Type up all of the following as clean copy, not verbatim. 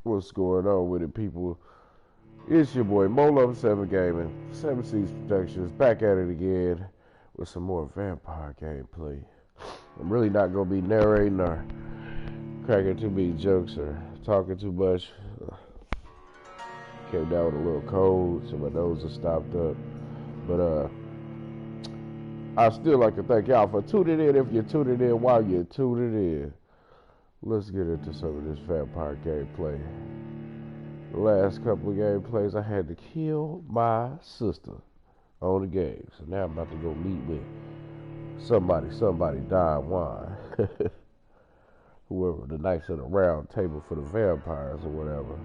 What's going on with it, people? It's your boy Molo7 Gaming, 7 Seas Productions, back at it again with some more Vampyr gameplay. I'm really not gonna be narrating or cracking too many jokes or talking too much. Came down with a little cold, so my nose is stopped up. But I still like to thank y'all for tuning in. If you're tuning in while you're tuning in, let's get into some of this Vampyr gameplay. The last couple of gameplays, I had to kill my sister on the game. So now I'm about to go meet with somebody dying wine. Whoever the Knights of the Round Table for the vampires or whatever.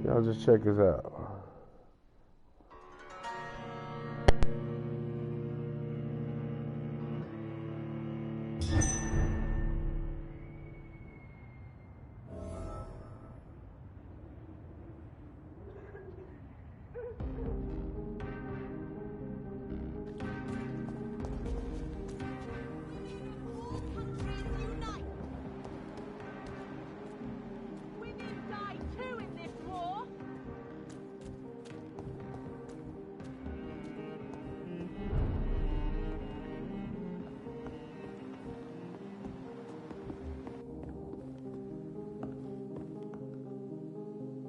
But y'all just check us out.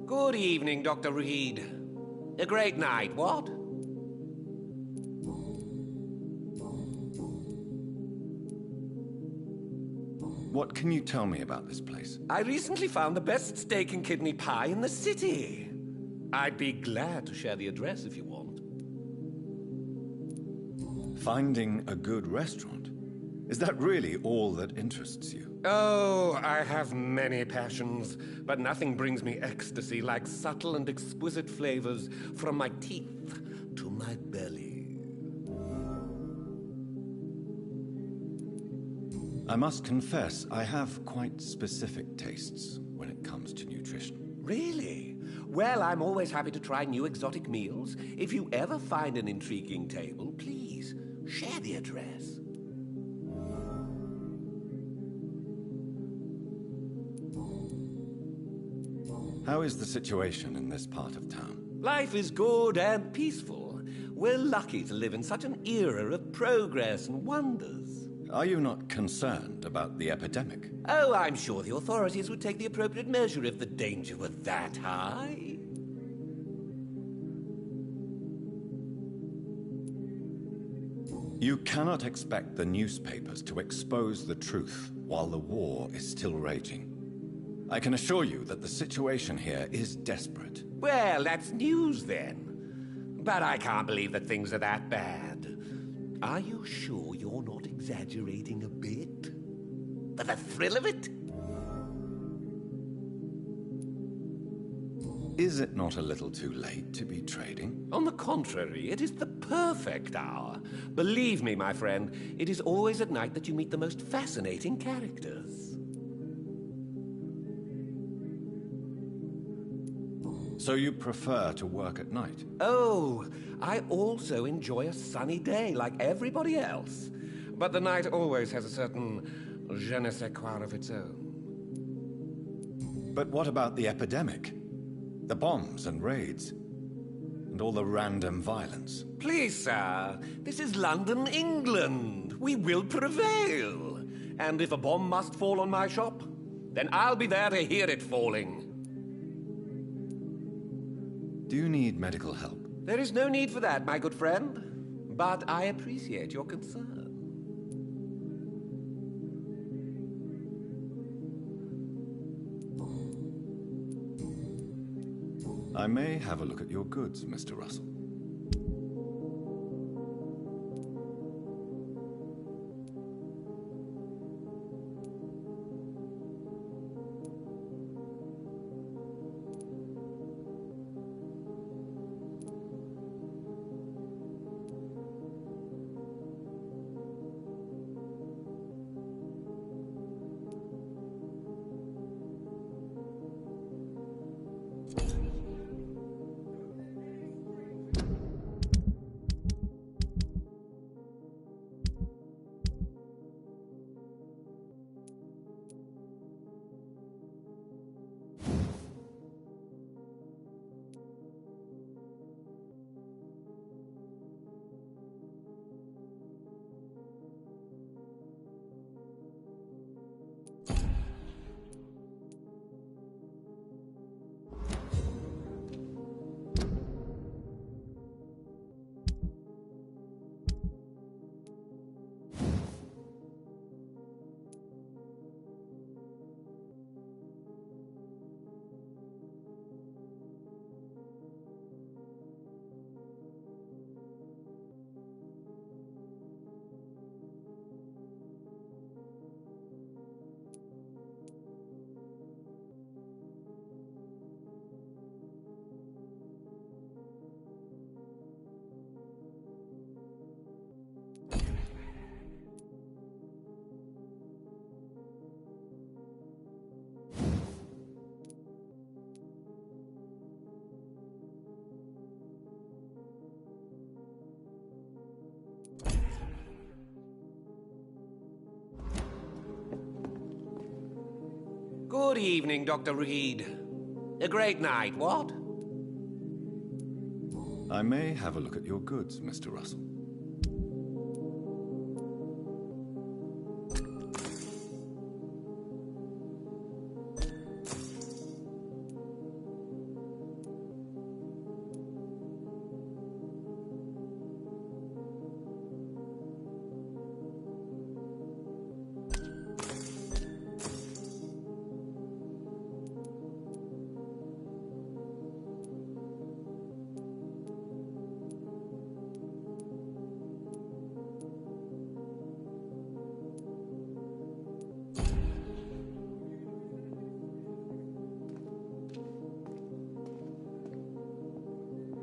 Good evening, Dr. Reed. A great night, what? What can you tell me about this place? I recently found the best steak and kidney pie in the city. I'd be glad to share the address if you want. Finding a good restaurant? Is that really all that interests you? Oh, I have many passions, but nothing brings me ecstasy like subtle and exquisite flavors from my teeth to my belly. I must confess, I have quite specific tastes when it comes to nutrition. Really? Well, I'm always happy to try new exotic meals. If you ever find an intriguing table, please share the address. How is the situation in this part of town? Life is good and peaceful. We're lucky to live in such an era of progress and wonders. Are you not concerned about the epidemic? Oh, I'm sure the authorities would take the appropriate measure if the danger were that high. You cannot expect the newspapers to expose the truth while the war is still raging. I can assure you that the situation here is desperate. Well, that's news then. But I can't believe that things are that bad. Are you sure you're not exaggerating a bit? For the thrill of it? Is it not a little too late to be trading? On the contrary, it is the perfect hour. Believe me, my friend, it is always at night that you meet the most fascinating characters. So you prefer to work at night? Oh, I also enjoy a sunny day like everybody else. But the night always has a certain je ne sais quoi of its own. But what about the epidemic? The bombs and raids? And all the random violence? Please, sir, this is London, England. We will prevail. And if a bomb must fall on my shop, then I'll be there to hear it falling. Do you need medical help? There is no need for that, my good friend. But I appreciate your concern. I may have a look at your goods, Mr. Russell. Good evening, Dr. Reed. A great night, what? I may have a look at your goods, Mr. Russell.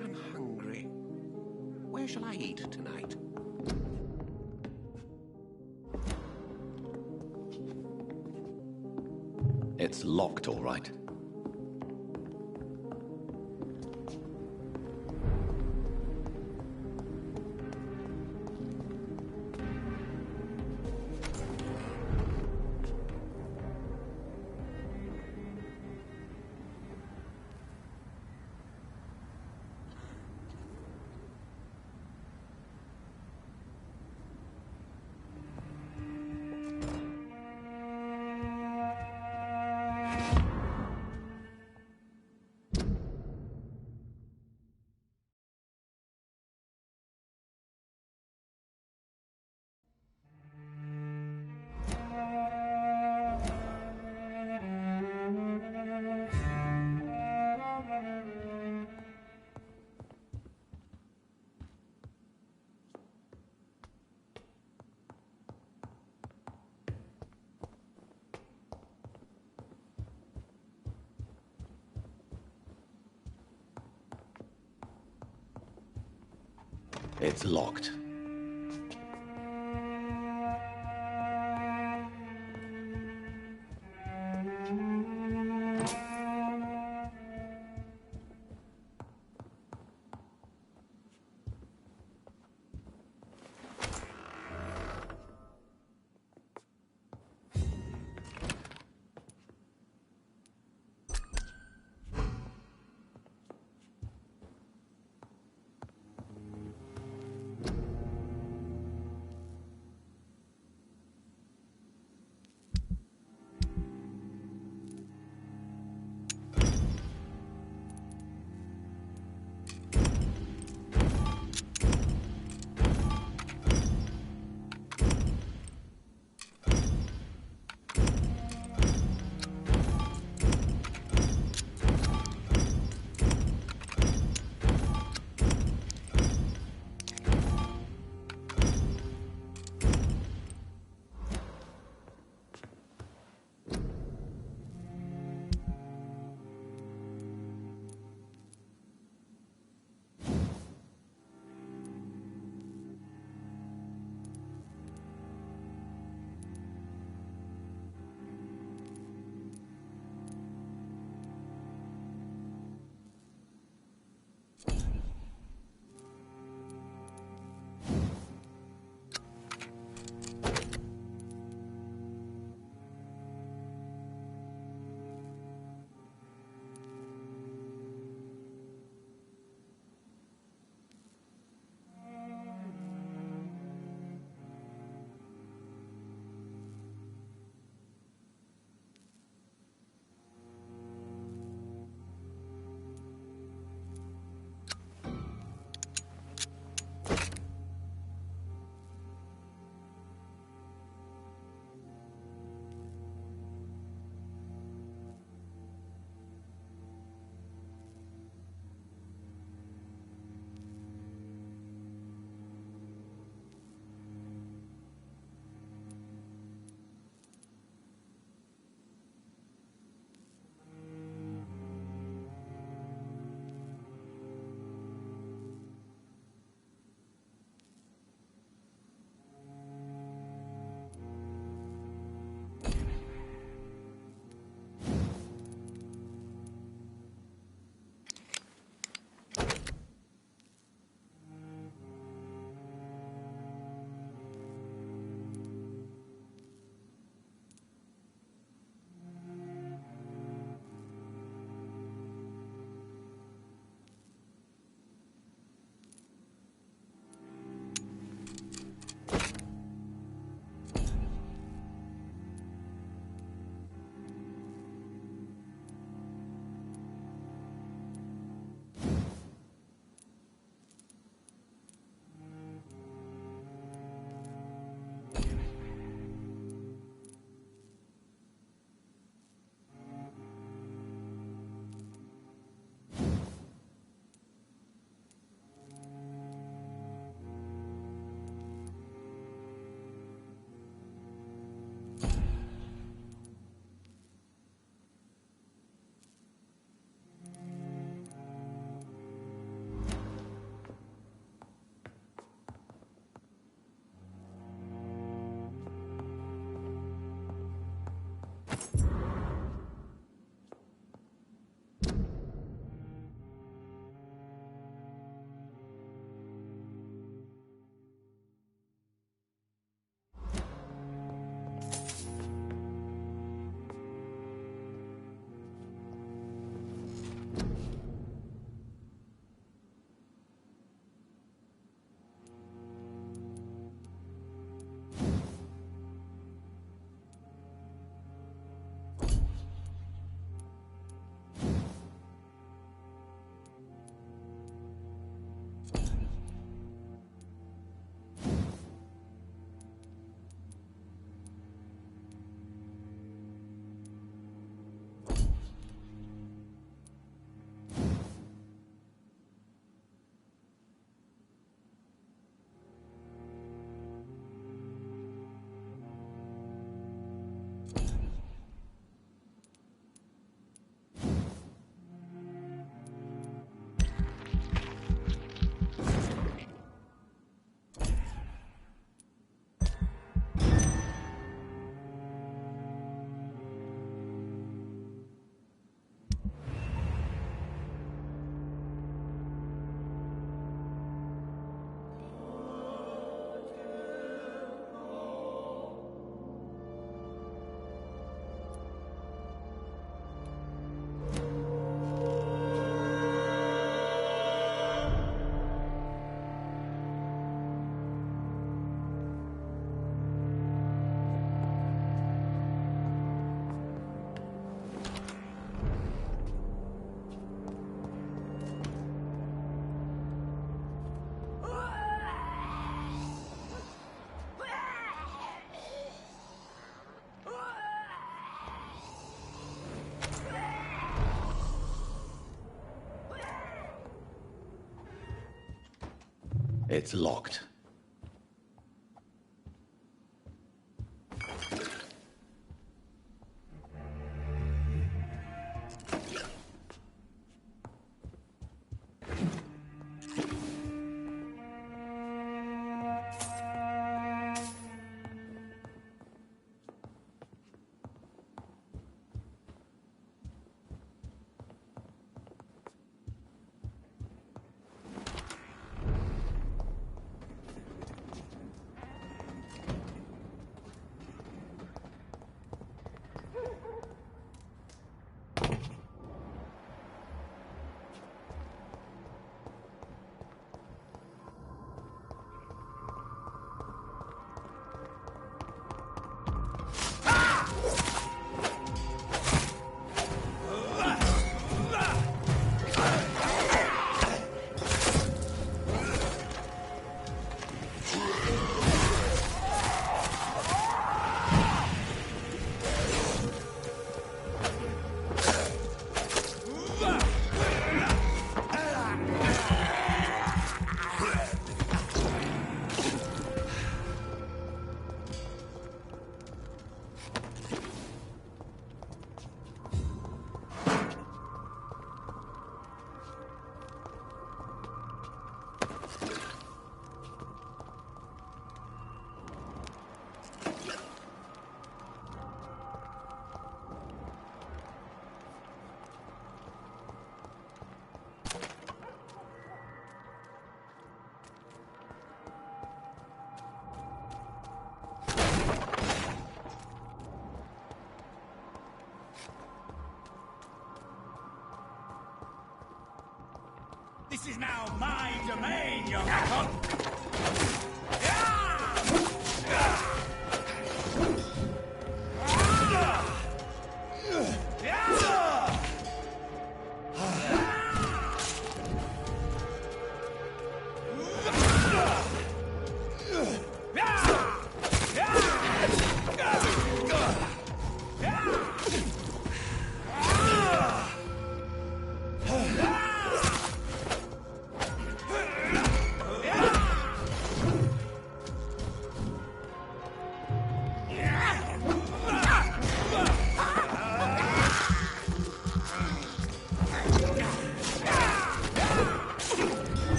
I'm hungry. Where shall I eat tonight? It's locked, all right. It's locked. It's locked. This is now my domain, young cub.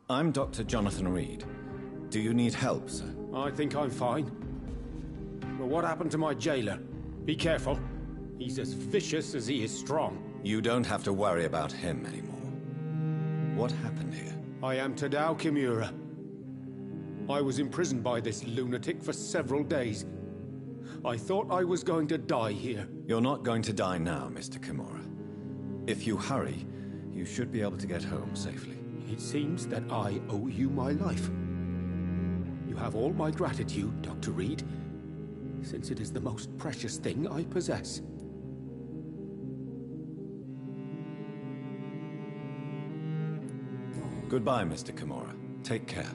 I'm Dr. Jonathan Reed. Do you need help, sir? I think I'm fine. But what happened to my jailer? Be careful. He's as vicious as he is strong. You don't have to worry about him anymore. What happened here? I am Tadao Kimura. I was imprisoned by this lunatic for several days. I thought I was going to die here. You're not going to die now, Mr. Kimura. If you hurry, you should be able to get home safely. It seems that I owe you my life. You have all my gratitude, Dr. Reed, since it is the most precious thing I possess. Goodbye, Mr. Kimura. Take care.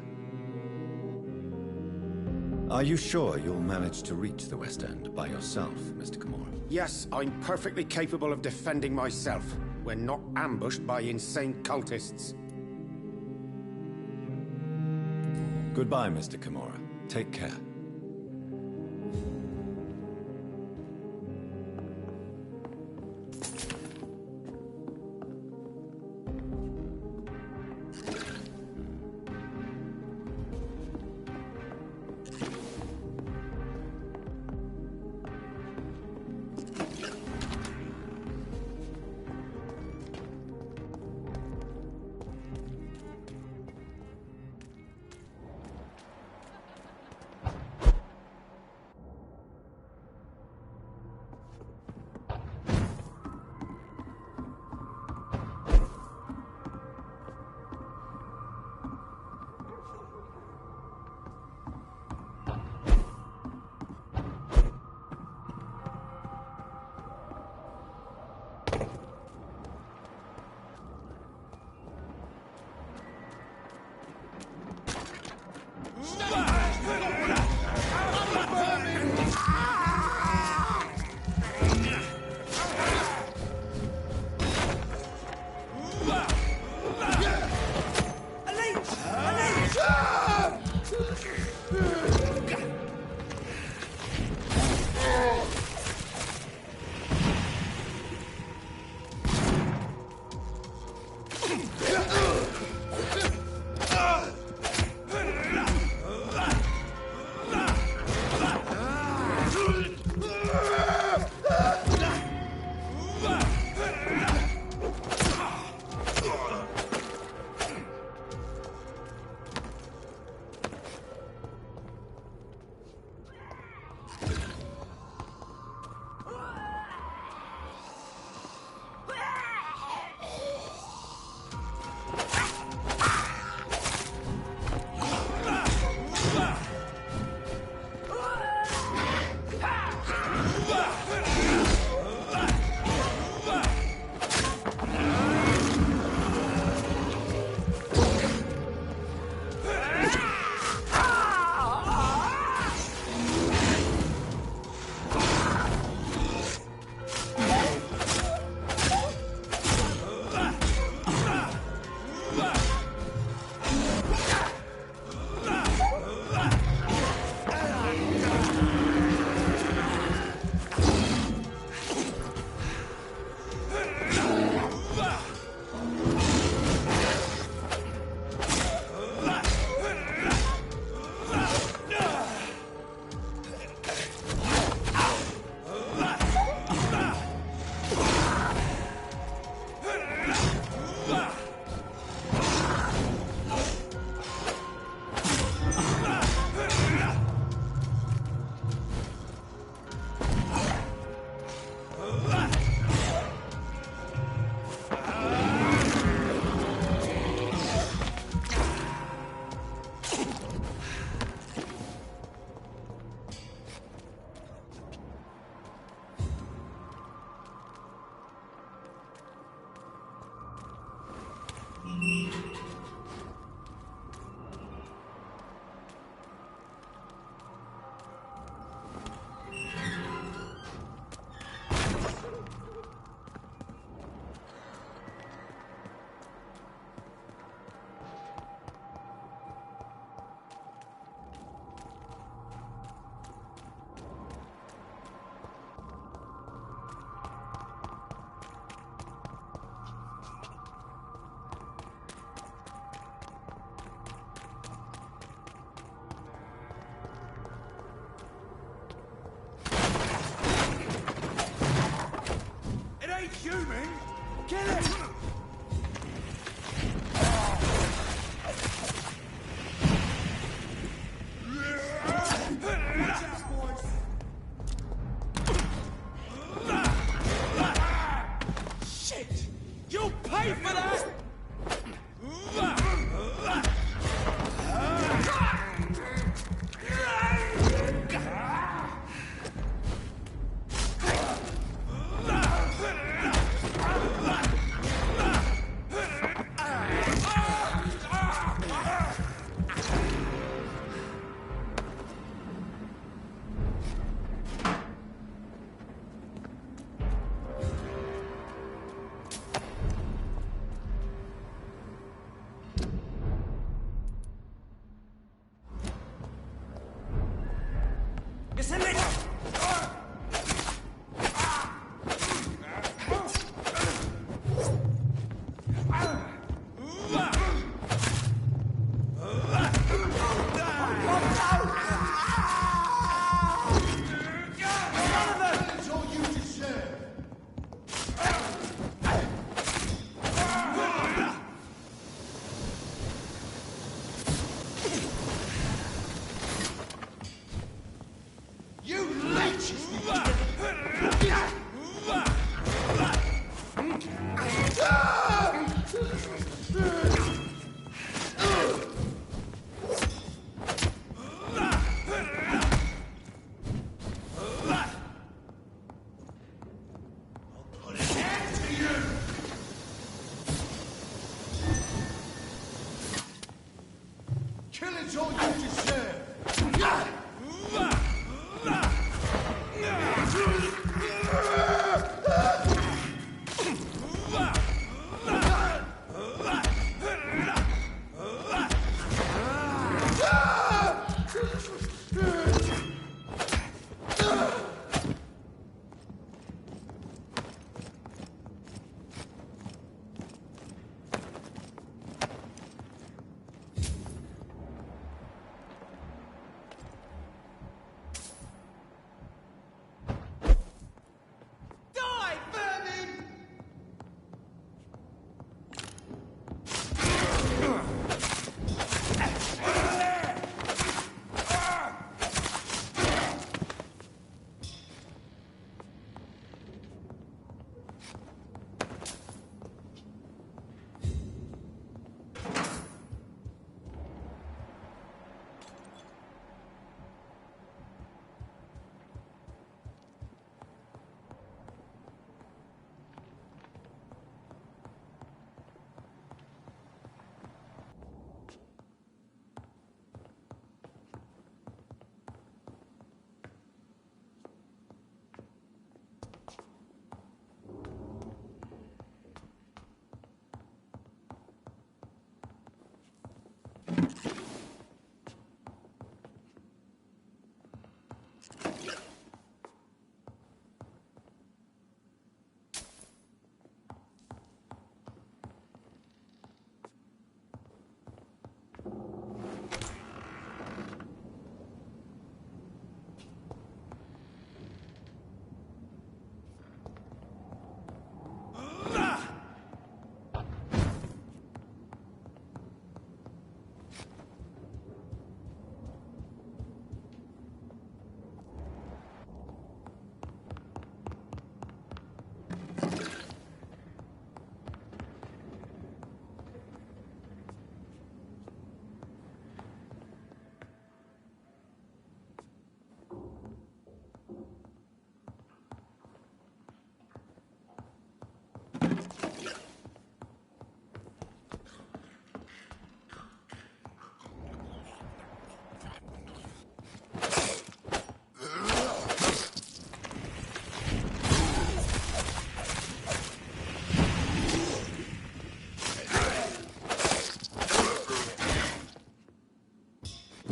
Are you sure you'll manage to reach the West End by yourself, Mr. Kimura? Yes, I'm perfectly capable of defending myself when not ambushed by insane cultists. Goodbye, Mr. Kimura. Take care.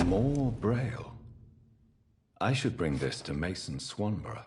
More Braille. I should bring this to Mason Swanborough.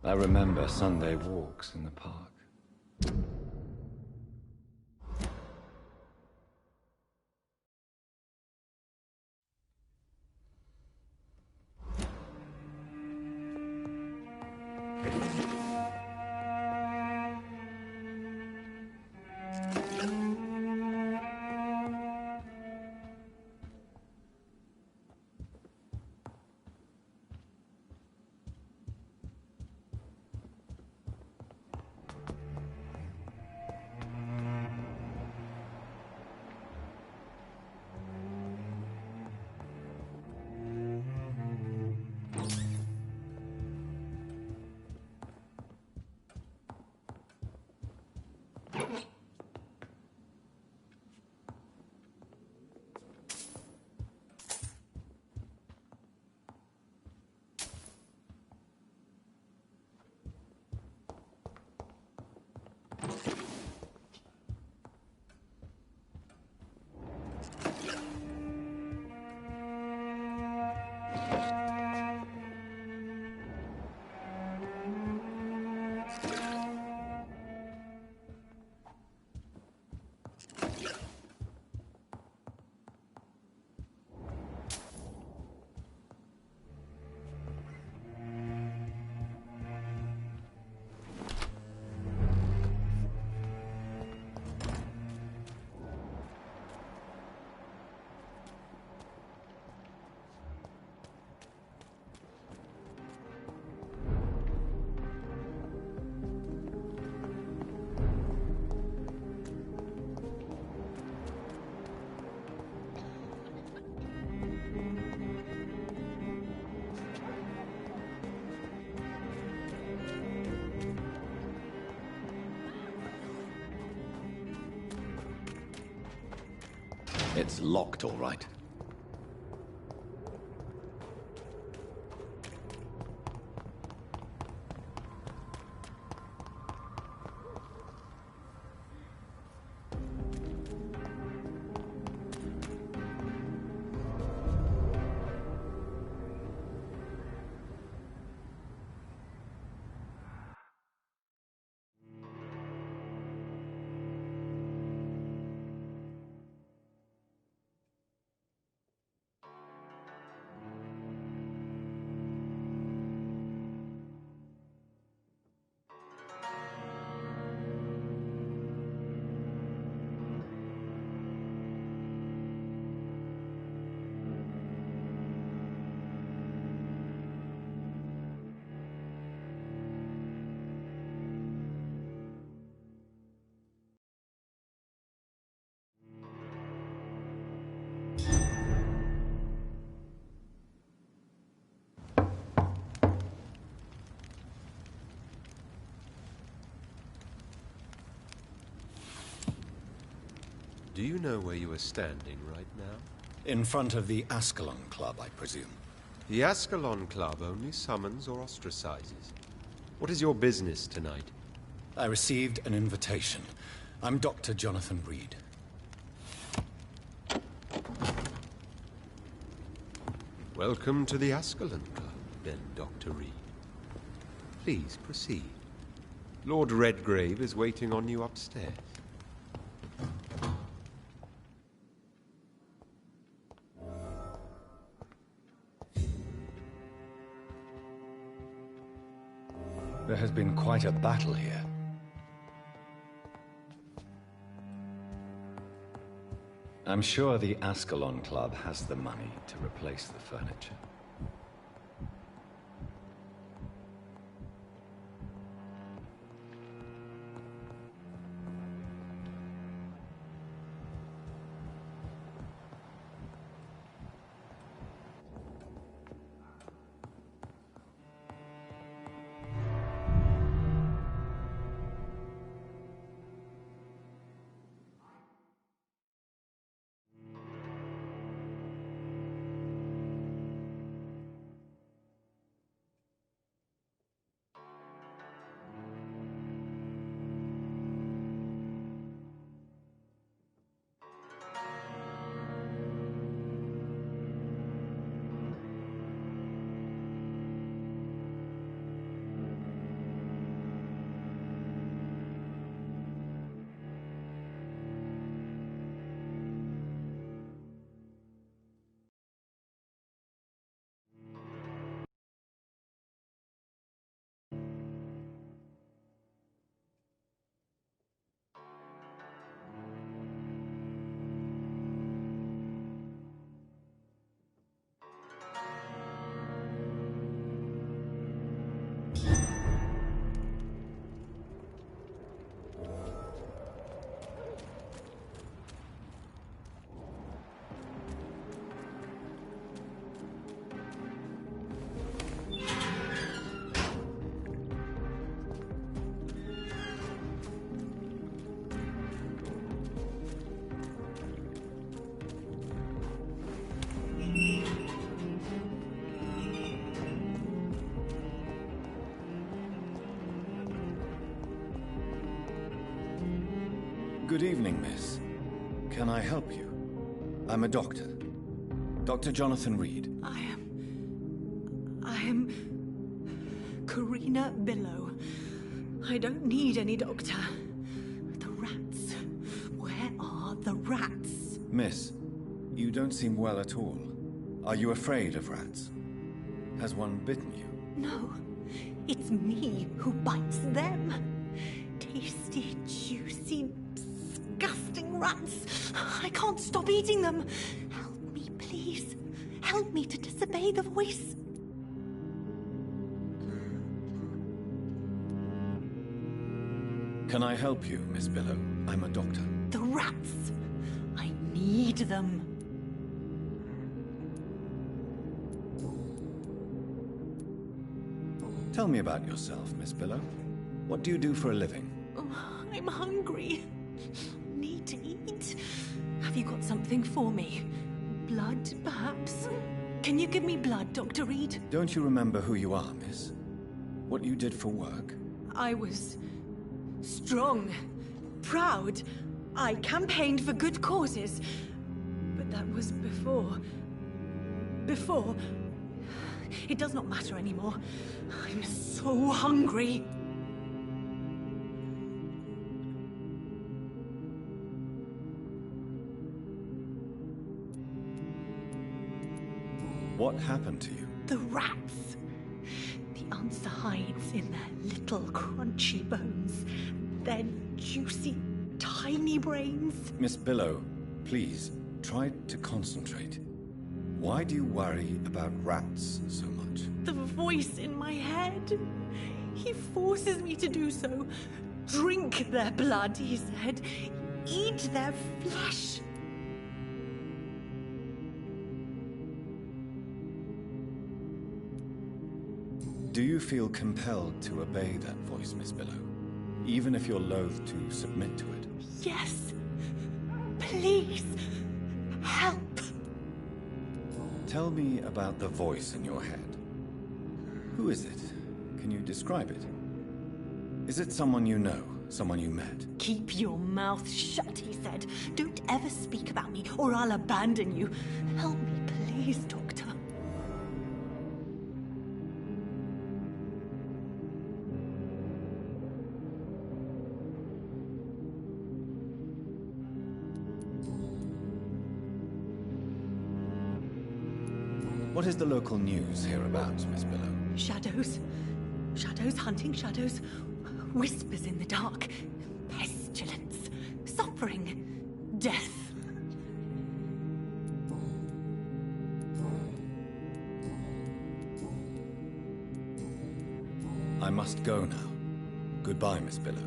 I remember Sunday walks in the park. It's locked, all right. Do you know where you are standing right now? In front of the Ascalon Club, I presume. The Ascalon Club only summons or ostracizes. What is your business tonight? I received an invitation. I'm Dr. Jonathan Reed. Welcome to the Ascalon Club, then, Dr. Reed. Please proceed. Lord Redgrave is waiting on you upstairs. There has been quite a battle here. I'm sure the Ascalon Club has the money to replace the furniture. Good evening, miss. Can I help you? I'm a doctor. Dr. Jonathan Reed. I am Karina Billow. I don't need any doctor. The rats. Where are the rats? Miss, you don't seem well at all. Are you afraid of rats? Has one bitten you? No, it's me who bites them. Tasty, juicy, disgusting rats. I can't stop eating them. Help me, please. Help me to disobey the voice. Can I help you, Miss Billow? I'm a doctor. The rats. I need them. Tell me about yourself, Miss Billow. What do you do for a living? Oh, I'm hungry. Need to eat. Have you got something for me? Blood, perhaps? Can you give me blood, Dr. Reed? Don't you remember who you are, miss? What you did for work? I was strong, proud. I campaigned for good causes. But that was before. Before. It does not matter anymore. I'm so hungry. What happened to you? The rats. The answer hides in their little crunchy bones. Their juicy, tiny brains. Miss Billow, please, try to concentrate. Why do you worry about rats so much? The voice in my head. He forces me to do so. Drink their blood, he said. Eat their flesh. Do you feel compelled to obey that voice, Miss Billow? Even if you're loath to submit to it? Yes. Please. Help. Tell me about the voice in your head. Who is it? Can you describe it? Is it someone you know? Someone you met? Keep your mouth shut, he said. Don't ever speak about me, or I'll abandon you. Help me, please, Doctor. What is the local news hereabouts, Miss Billow? Shadows. Shadows hunting shadows. Whispers in the dark. Pestilence. Suffering. Death. I must go now. Goodbye, Miss Billow.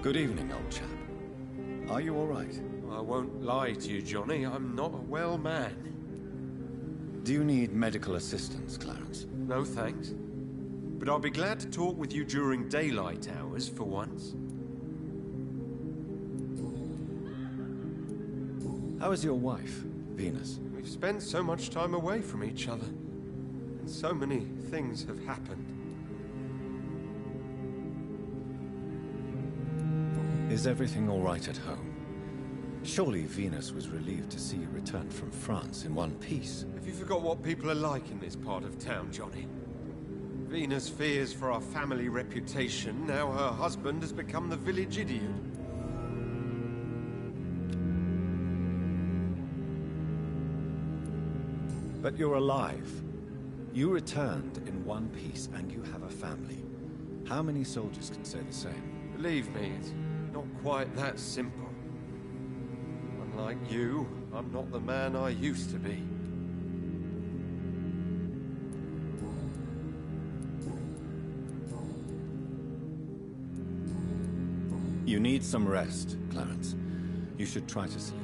Good evening, old chap. Are you all right? I won't lie to you, Johnny. I'm not a well man. Do you need medical assistance, Clarence? No thanks. But I'll be glad to talk with you during daylight hours for once. How is your wife, Venus? We've spent so much time away from each other. And so many things have happened. Is everything all right at home? Surely Venus was relieved to see you return from France in one piece. Have you forgot what people are like in this part of town, Johnny? Venus fears for our family reputation. Now her husband has become the village idiot. But you're alive. You returned in one piece and you have a family. How many soldiers can say the same? Believe me, it's not quite that simple. Unlike you, I'm not the man I used to be. You need some rest, Clarence. You should try to sleep.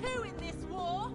too in this war.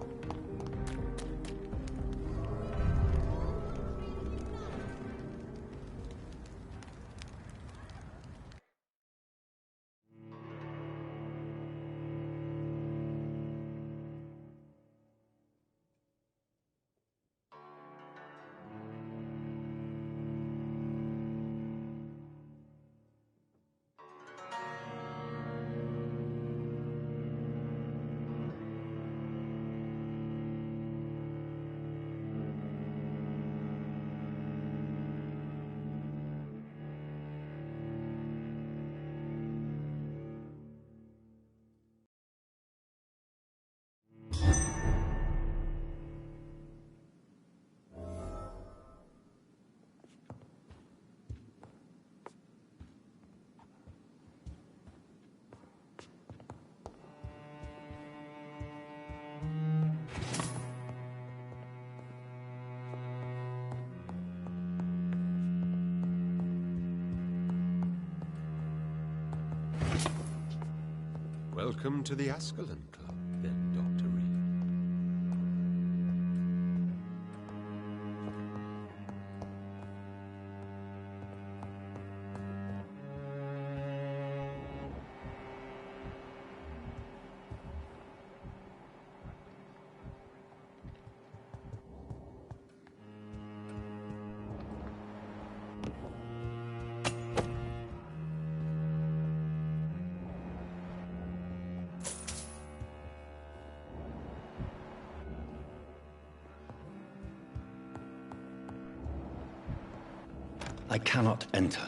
Welcome to the Ascalon Club, then, Dr. Reed. I cannot enter.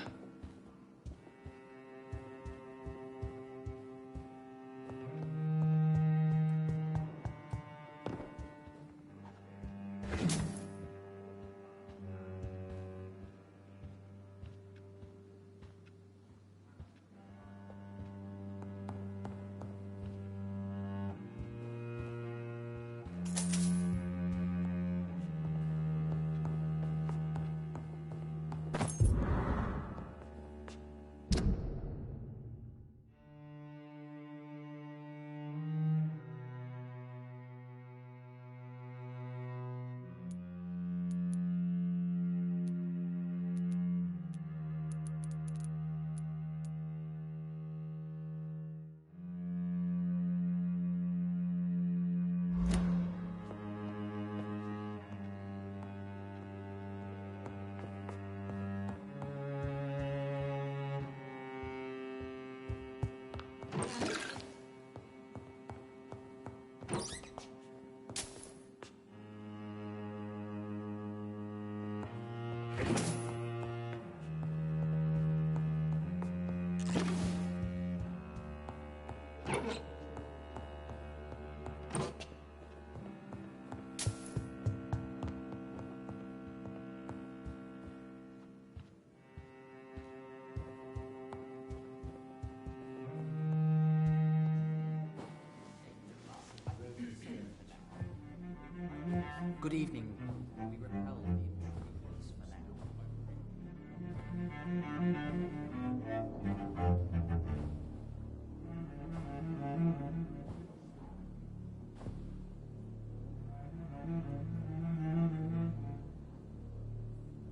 Good evening. We repel the intruders for now.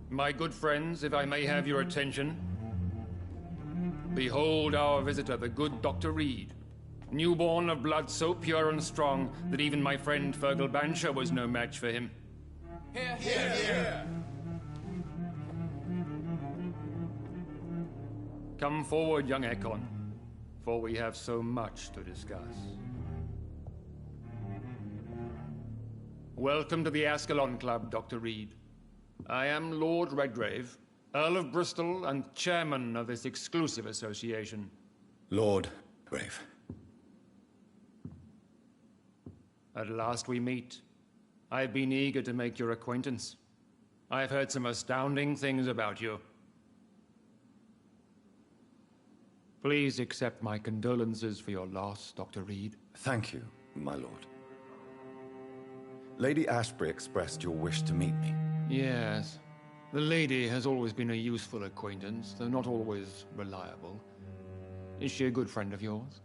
My good friends, if I may have your attention. Behold our visitor, the good Dr. Reed. Newborn of blood so pure and strong that even my friend Fergal Bansher was no match for him. Here, here, here. Come forward, young Ekon, for we have so much to discuss. Welcome to the Ascalon Club, Dr. Reed. I am Lord Redgrave, Earl of Bristol and chairman of this exclusive association. Lord Grave. At last we meet. I've been eager to make your acquaintance. I've heard some astounding things about you. Please accept my condolences for your loss, Dr. Reed. Thank you, my lord. Lady Ashbury expressed your wish to meet me. Yes. The lady has always been a useful acquaintance, though not always reliable. Is she a good friend of yours?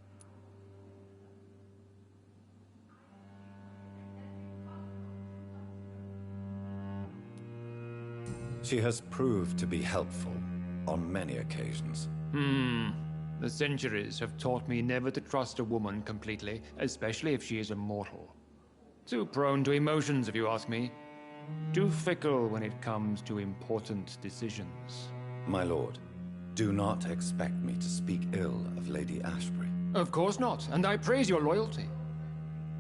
She has proved to be helpful on many occasions. The centuries have taught me never to trust a woman completely, especially if she is a mortal. Too prone to emotions, if you ask me. Too fickle when it comes to important decisions. My lord, do not expect me to speak ill of Lady Ashbury. Of course not, and I praise your loyalty.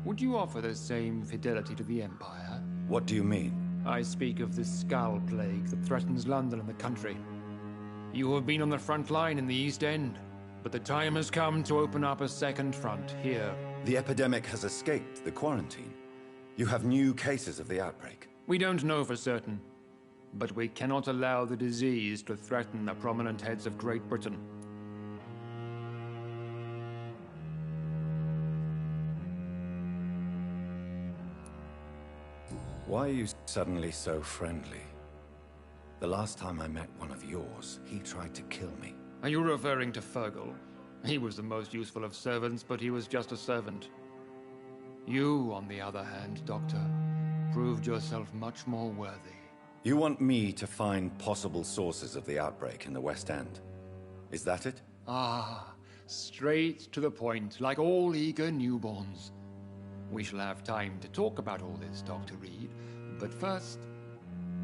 Would you offer the same fidelity to the Empire? What do you mean? I speak of the Skull Plague that threatens London and the country. You have been on the front line in the East End, but the time has come to open up a second front here. The epidemic has escaped the quarantine. You have new cases of the outbreak. We don't know for certain, but we cannot allow the disease to threaten the prominent heads of Great Britain. Why are you suddenly so friendly? The last time I met one of yours, he tried to kill me. Are you referring to Fergal? He was the most useful of servants, but he was just a servant. You, on the other hand, Doctor, proved yourself much more worthy. You want me to find possible sources of the outbreak in the West End? Is that it? Ah, straight to the point, like all eager newborns. We shall have time to talk about all this, Dr. Reed, but first,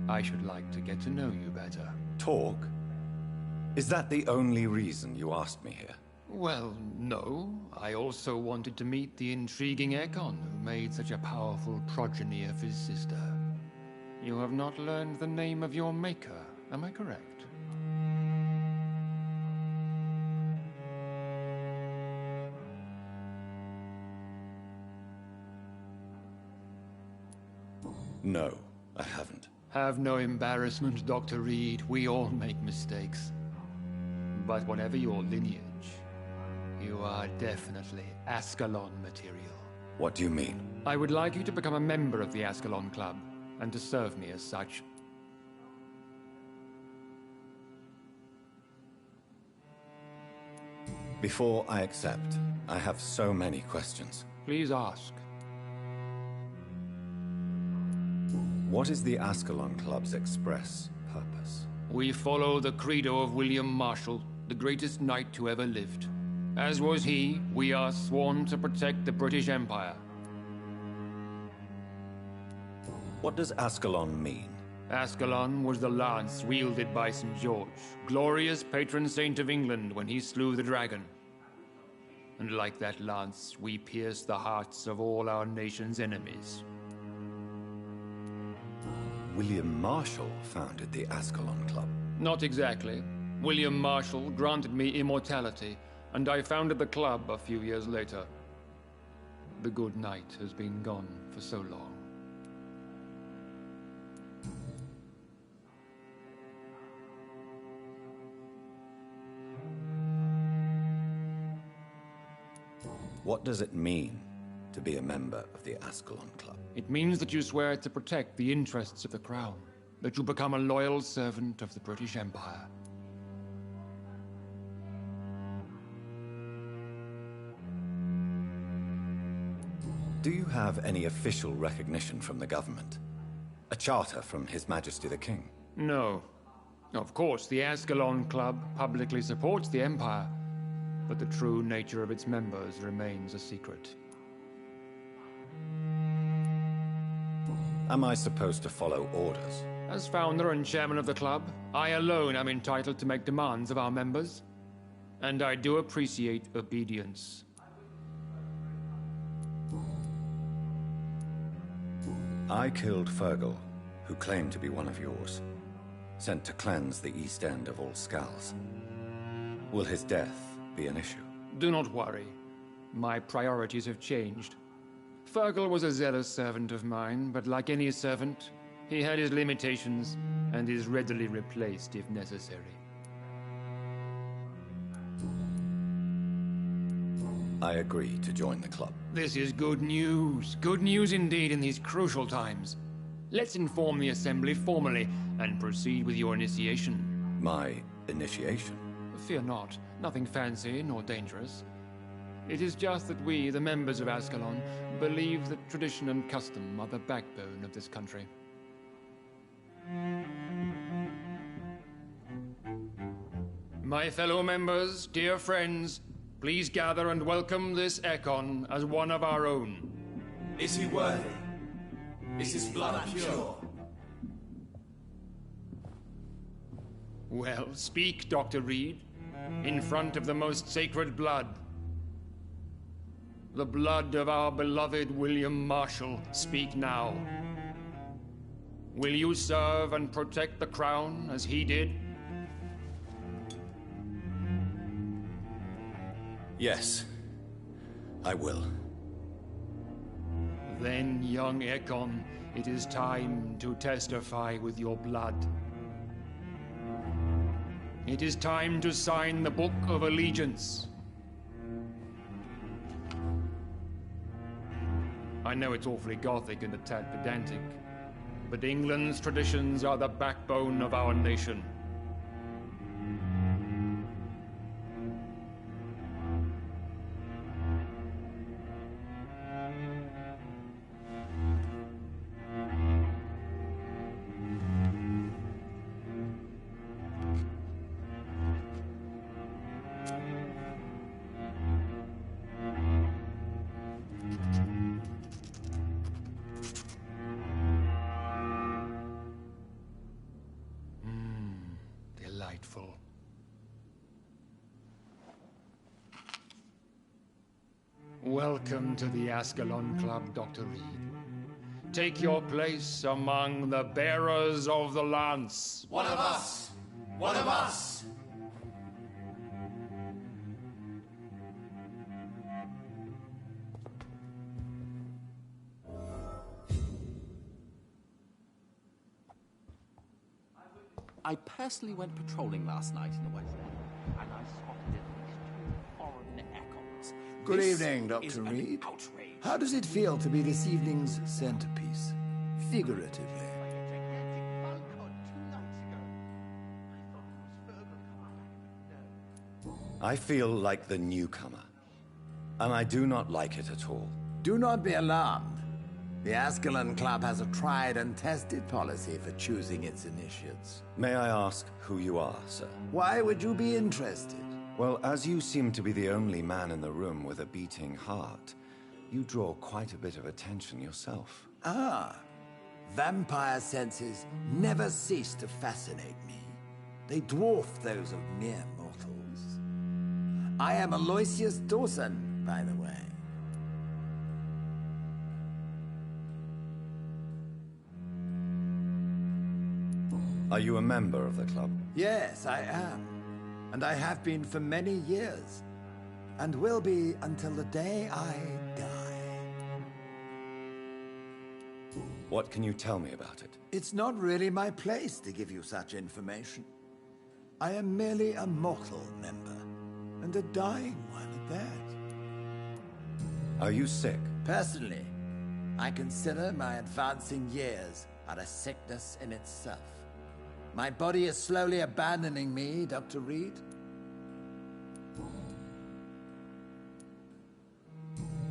I should like to get to know you better. Talk? Is that the only reason you asked me here? Well, no. I also wanted to meet the intriguing Ekon who made such a powerful progeny of his sister. You have not learned the name of your maker, am I correct? No, I haven't. Have no embarrassment, Dr. Reed. We all make mistakes. But whatever your lineage, you are definitely Ascalon material. What do you mean? I would like you to become a member of the Ascalon Club, and to serve me as such. Before I accept, I have so many questions. Please ask. What is the Ascalon Club's express purpose? We follow the credo of William Marshall, the greatest knight who ever lived. As was he, we are sworn to protect the British Empire. What does Ascalon mean? Ascalon was the lance wielded by St. George, glorious patron saint of England when he slew the dragon. And like that lance, we pierce the hearts of all our nation's enemies. William Marshall founded the Ascalon Club. Not exactly. William Marshall granted me immortality, and I founded the club a few years later. The good knight has been gone for so long. What does it mean to be a member of the Ascalon Club? It means that you swear to protect the interests of the Crown, that you become a loyal servant of the British Empire. Do you have any official recognition from the government? A charter from His Majesty the King? No. Of course, the Ascalon Club publicly supports the Empire, but the true nature of its members remains a secret. Am I supposed to follow orders? As founder and chairman of the club, I alone am entitled to make demands of our members, and I do appreciate obedience. I killed Fergal, who claimed to be one of yours, sent to cleanse the East End of all skulls. Will his death be an issue? Do not worry. My priorities have changed. Fergal was a zealous servant of mine, but like any servant, he had his limitations and is readily replaced if necessary. I agree to join the club. This is good news. Good news indeed in these crucial times. Let's inform the Assembly formally and proceed with your initiation. My initiation? Fear not. Nothing fancy nor dangerous. It is just that we, the members of Ascalon, believe that tradition and custom are the backbone of this country. My fellow members, dear friends, please gather and welcome this Ekon as one of our own. Is he worthy? Is his blood pure? Well, speak, Dr. Reed, in front of the most sacred blood. The blood of our beloved William Marshall. Speak now. Will you serve and protect the crown as he did? Yes, I will. Then, young Ekon, it is time to testify with your blood. It is time to sign the Book of Allegiance. I know it's awfully gothic and a tad pedantic, but England's traditions are the backbone of our nation. Delightful. Welcome to the Ascalon Club, Dr. Reed. Take your place among the bearers of the lance. One of us! One of us! I personally went patrolling last night in the West End, and I spotted at least 2 foreign Ekons. Good This evening, is Dr. an Reed. outrage. How does it feel to be this evening's centerpiece? Figuratively. I feel like the newcomer, and I do not like it at all. Do not be alarmed. The Ascalon Club has a tried and tested policy for choosing its initiates. May I ask who you are, sir? Why would you be interested? Well, as you seem to be the only man in the room with a beating heart, you draw quite a bit of attention yourself. Ah, vampire senses never cease to fascinate me. They dwarf those of mere mortals. I am Aloysius Dawson, by the way. Are you a member of the club? Yes, I am. And I have been for many years. And will be until the day I die. What can you tell me about it? It's not really my place to give you such information. I am merely a mortal member, and a dying one at that. Are you sick? Personally, I consider my advancing years are a sickness in itself. My body is slowly abandoning me, Dr. Reed.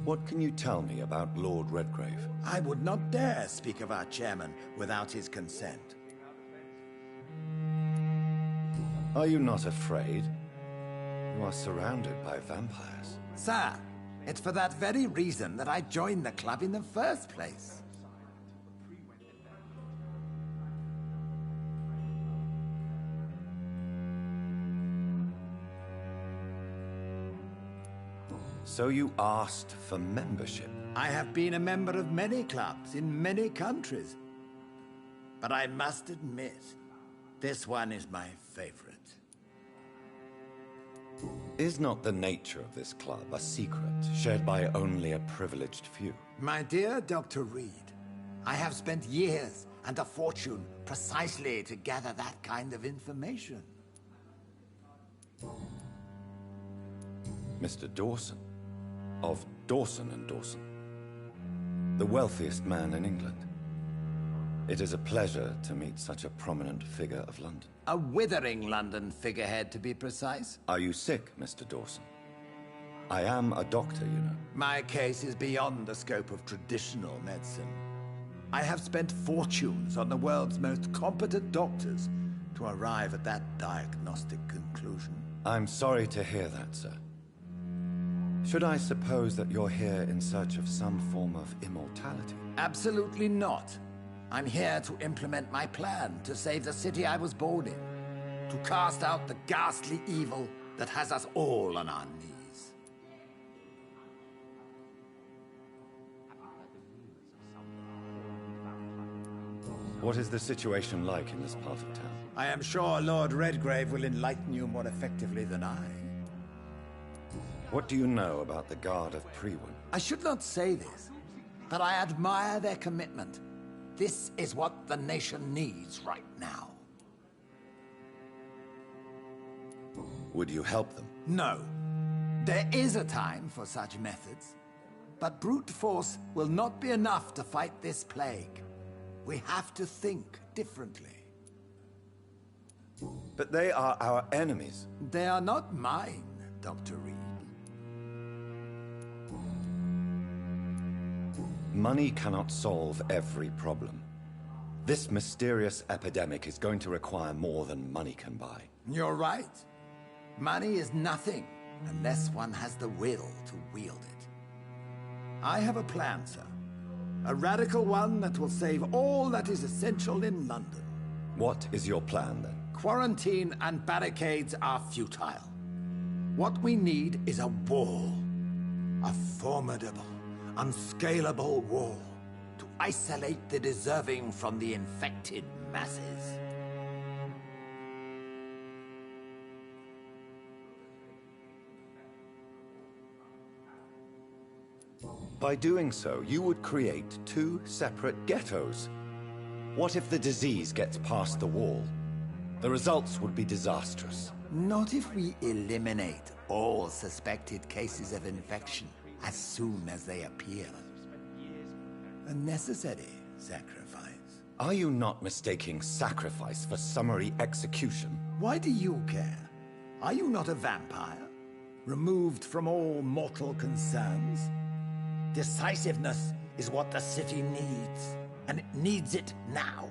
What can you tell me about Lord Redgrave? I would not dare speak of our chairman without his consent. Are you not afraid? You are surrounded by vampires. Sir, it's for that very reason that I joined the club in the first place. So you asked for membership? I have been a member of many clubs in many countries. But I must admit, this one is my favorite. Is not the nature of this club a secret shared by only a privileged few? My dear Dr. Reed, I have spent years and a fortune precisely to gather that kind of information. Mr. Dawson, of Dawson and Dawson, the wealthiest man in England. It is a pleasure to meet such a prominent figure of London. A withering London figurehead, to be precise. Are you sick, Mr. Dawson? I am a doctor, you know. My case is beyond the scope of traditional medicine. I have spent fortunes on the world's most competent doctors to arrive at that diagnostic conclusion. I'm sorry to hear that, sir. Should I suppose that you're here in search of some form of immortality? Absolutely not. I'm here to implement my plan to save the city I was born in. To cast out the ghastly evil that has us all on our knees. What is the situation like in this part of town? I am sure Lord Redgrave will enlighten you more effectively than I. What do you know about the Guard of Priwen? I should not say this, but I admire their commitment. This is what the nation needs right now. Would you help them? No. There is a time for such methods, but brute force will not be enough to fight this plague. We have to think differently. But they are our enemies. They are not mine, Dr. Reed. Money cannot solve every problem. This mysterious epidemic is going to require more than money can buy. You're right. Money is nothing unless one has the will to wield it. I have a plan, sir. A radical one that will save all that is essential in London. What is your plan, then? Quarantine and barricades are futile. What we need is a wall. A formidable, unscalable wall to isolate the deserving from the infected masses. By doing so, you would create two separate ghettos. What if the disease gets past the wall? The results would be disastrous. Not if we eliminate all suspected cases of infection as soon as they appear. A necessary sacrifice. Are you not mistaking sacrifice for summary execution? Why do you care? Are you not a vampire? Removed from all mortal concerns? Decisiveness is what the city needs, and it needs it now.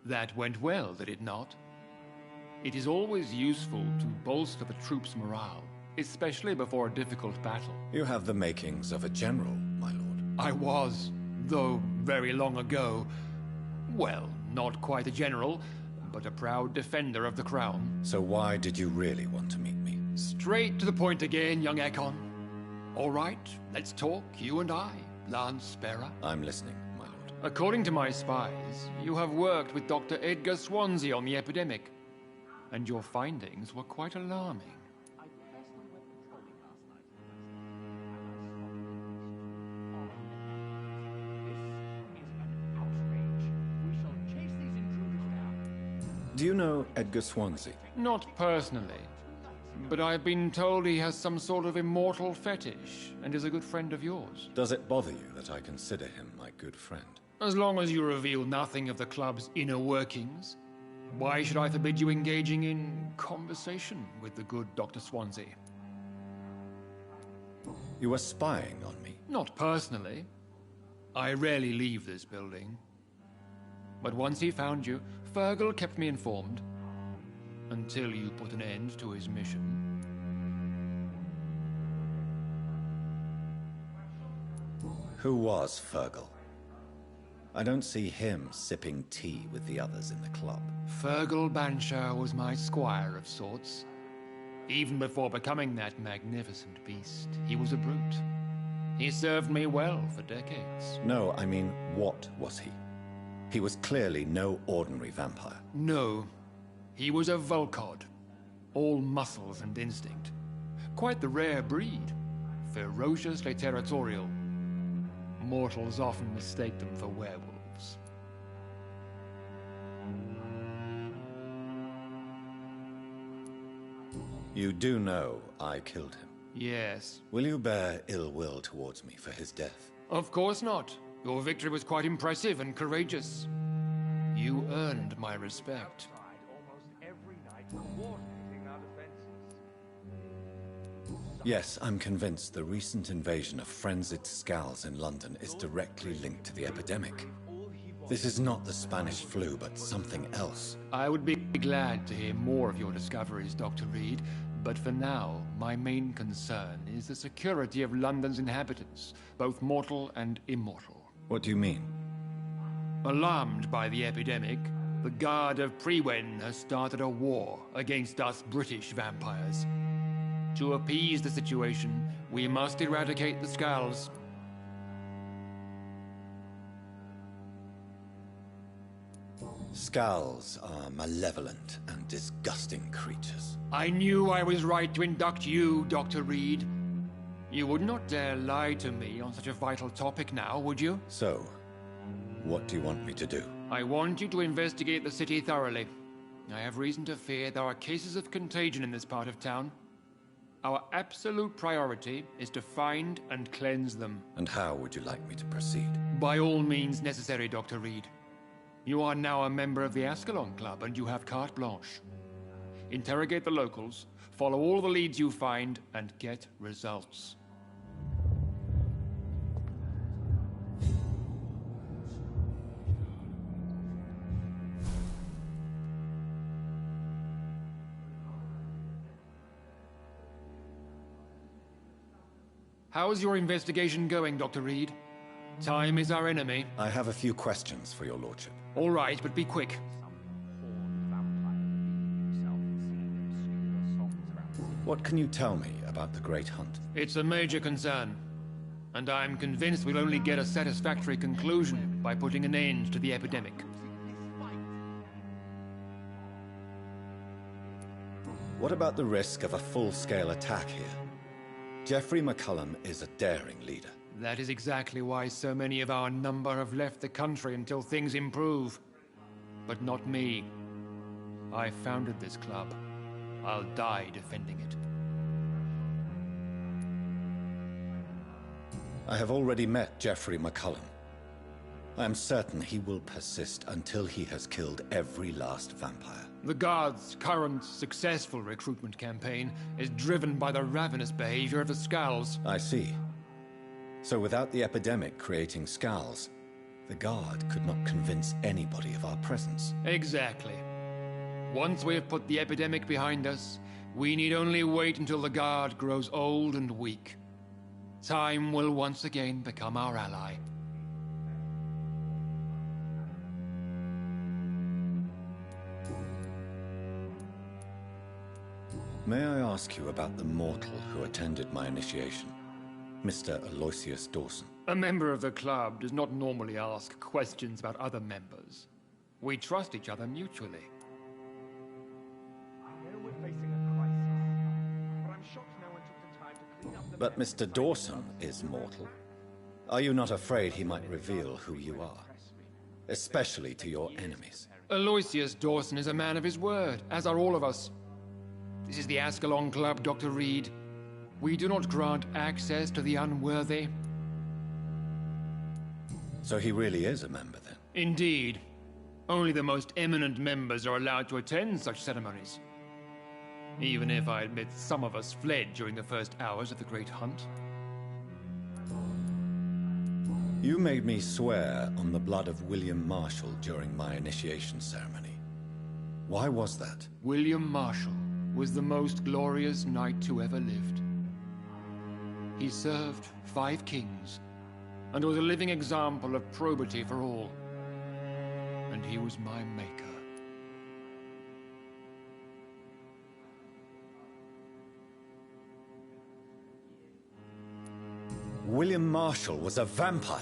That went well, did it not? It is always useful to bolster the troops' morale, especially before a difficult battle. You have the makings of a general, my lord. I was, though very long ago. Well, not quite a general, but a proud defender of the crown. So why did you really want to meet me? Straight to the point again, young Ekon. All right, let's talk, you and I, Lance Sparrow. I'm listening. According to my spies, you have worked with Dr. Edgar Swansea on the epidemic, and your findings were quite alarming. Do you know Edgar Swansea? Not personally, but I've been told he has some sort of immortal fetish and is a good friend of yours. Does it bother you that I consider him my good friend? As long as you reveal nothing of the club's inner workings, why should I forbid you engaging in conversation with the good Dr. Swansea? You were spying on me? Not personally. I rarely leave this building. But once he found you, Fergal kept me informed. Until you put an end to his mission. Who was Fergal? I don't see him sipping tea with the others in the club. Fergal Banshire was my squire of sorts. Even before becoming that magnificent beast, he was a brute. He served me well for decades. No, I mean, what was he? He was clearly no ordinary vampire. No. He was a Volcod. All muscles and instinct. Quite the rare breed. Ferociously territorial. Mortals often mistake them for werewolves. You do know I killed him? Yes. Will you bear ill will towards me for his death? Of course not. Your victory was quite impressive and courageous. You earned my respect. Yes, I'm convinced the recent invasion of frenzied Scals in London is directly linked to the epidemic. This is not the Spanish flu, but something else. I would be glad to hear more of your discoveries, Dr. Reed, but for now, my main concern is the security of London's inhabitants, both mortal and immortal. What do you mean? Alarmed by the epidemic, the Guard of Prewen has started a war against us British vampires. To appease the situation, we must eradicate the Scals. Scals are malevolent and disgusting creatures. I knew I was right to induct you, Dr. Reed. You would not dare lie to me on such a vital topic now, would you? So, what do you want me to do? I want you to investigate the city thoroughly. I have reason to fear there are cases of contagion in this part of town. Our absolute priority is to find and cleanse them. And how would you like me to proceed? By all means necessary, Dr. Reed. You are now a member of the Ascalon Club, and you have carte blanche. Interrogate the locals, follow all the leads you find, and get results. How's your investigation going, Dr. Reed? Time is our enemy. I have a few questions for your lordship. All right, but be quick. What can you tell me about the Great Hunt? It's a major concern, and I'm convinced we'll only get a satisfactory conclusion by putting an end to the epidemic. What about the risk of a full-scale attack here? Jeffrey McCullum is a daring leader. That is exactly why so many of our number have left the country until things improve. But not me. I founded this club. I'll die defending it. I have already met Jeffrey McCullum. I am certain he will persist until he has killed every last vampire. The Guard's current successful recruitment campaign is driven by the ravenous behavior of the Scals. I see. So without the epidemic creating Scals, the Guard could not convince anybody of our presence. Exactly. Once we have put the epidemic behind us, we need only wait until the Guard grows old and weak. Time will once again become our ally. May I ask you about the mortal who attended my initiation? Mr. Aloysius Dawson. A member of the club does not normally ask questions about other members. We trust each other mutually. But Mr. Dawson is mortal. Are you not afraid he might reveal who you are? Especially to your enemies. Aloysius Dawson is a man of his word, as are all of us. This is the Ascalon Club, Dr. Reed. We do not grant access to the unworthy. So he really is a member, then? Indeed. Only the most eminent members are allowed to attend such ceremonies. Even if I admit some of us fled during the first hours of the Great Hunt. You made me swear on the blood of William Marshall during my initiation ceremony. Why was that? William Marshall was the most glorious knight who ever lived. He served 5 kings, and was a living example of probity for all. And he was my maker. William Marshall was a vampire?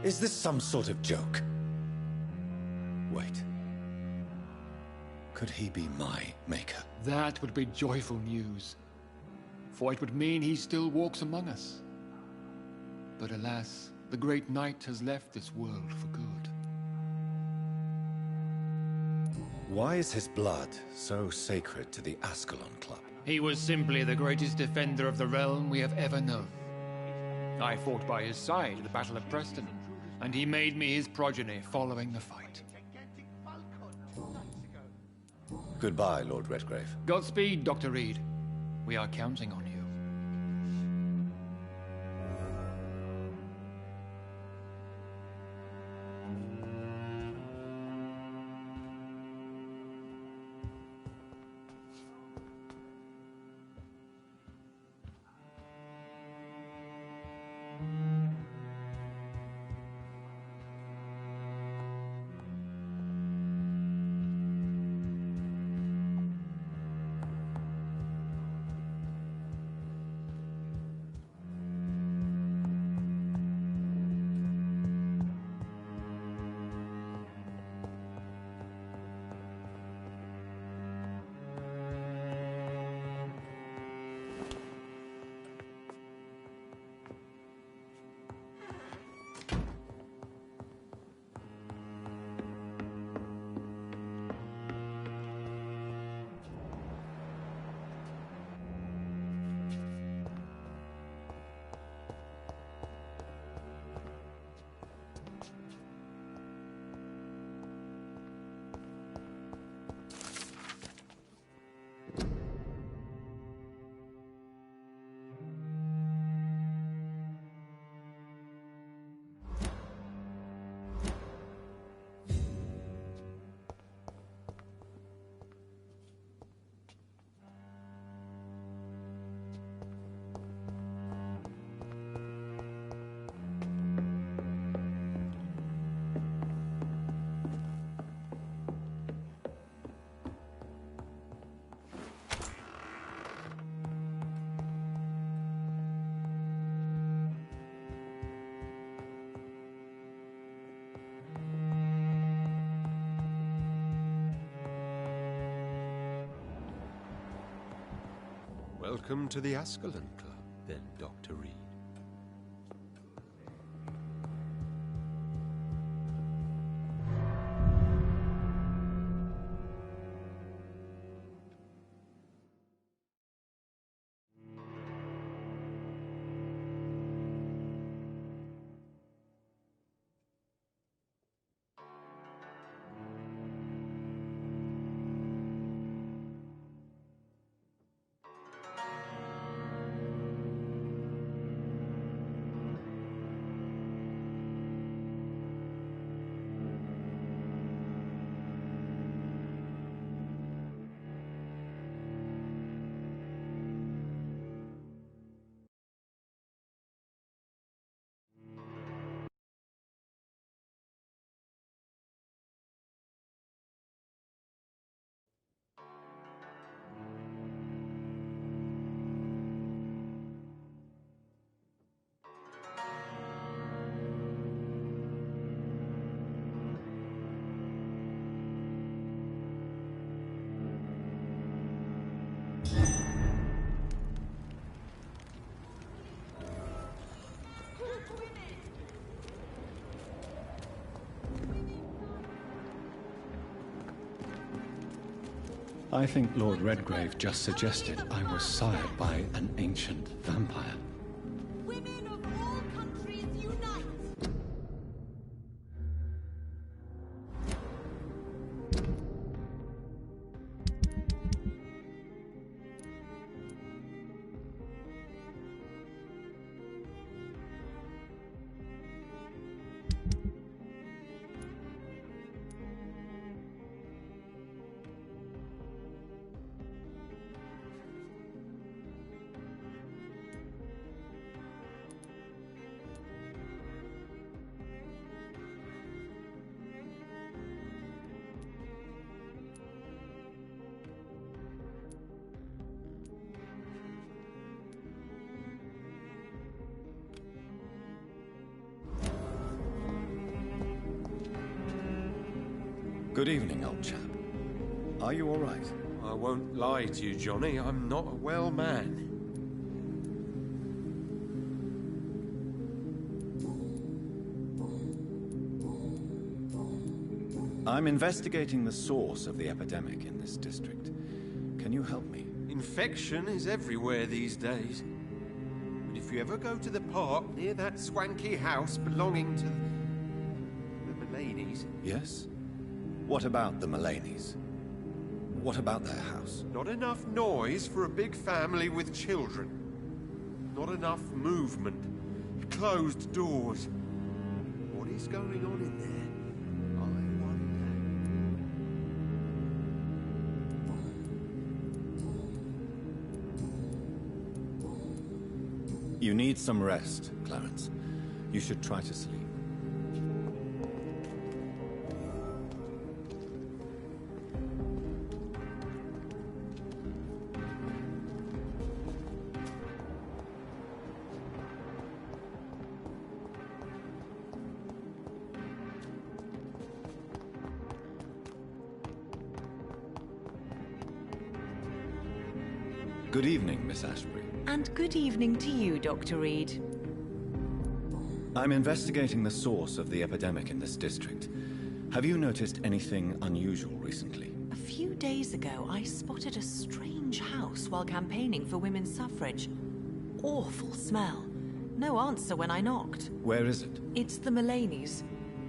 Is this some sort of joke? Wait. Could he be my maker? That would be joyful news, for it would mean he still walks among us. But alas, the great knight has left this world for good. Why is his blood so sacred to the Ascalon Club? He was simply the greatest defender of the realm we have ever known. I fought by his side at the Battle of Preston, and he made me his progeny following the fight. Goodbye, Lord Redgrave. Godspeed, Dr. Reed. We are counting on you. Welcome to the Ascalon Club, then, Dr. Reed. I think Lord Redgrave just suggested I was sired by an ancient vampire. Women of all countries unite! Good evening, old chap. Are you all right? I won't lie to you, Johnny. I'm not a well man. I'm investigating the source of the epidemic in this district. Can you help me? Infection is everywhere these days. But if If you ever go to the park near that swanky house belonging to the Mullaneys... Yes? What about the Mullaneys? What about their house? Not enough noise for a big family with children. Not enough movement. Closed doors. What is going on in there? I wonder. You need some rest, Clarence. You should try to sleep. Good evening, Miss Ashbury. And good evening to you, Dr. Reed. I'm investigating the source of the epidemic in this district. Have you noticed anything unusual recently? A few days ago, I spotted a strange house while campaigning for women's suffrage. Awful smell. No answer when I knocked. Where is it? It's the Mullaneys.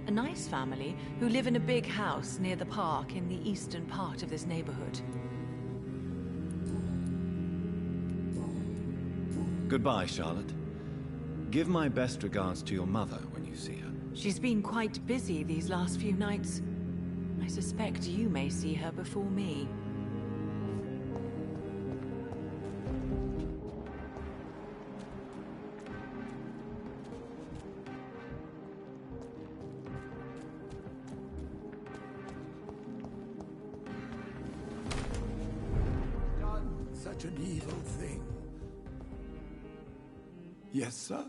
A nice family who live in a big house near the park in the eastern part of this neighborhood. Goodbye, Charlotte. Give my best regards to your mother when you see her. She's been quite busy these last few nights. I suspect you may see her before me. Done such an evil thing. Yes, sir?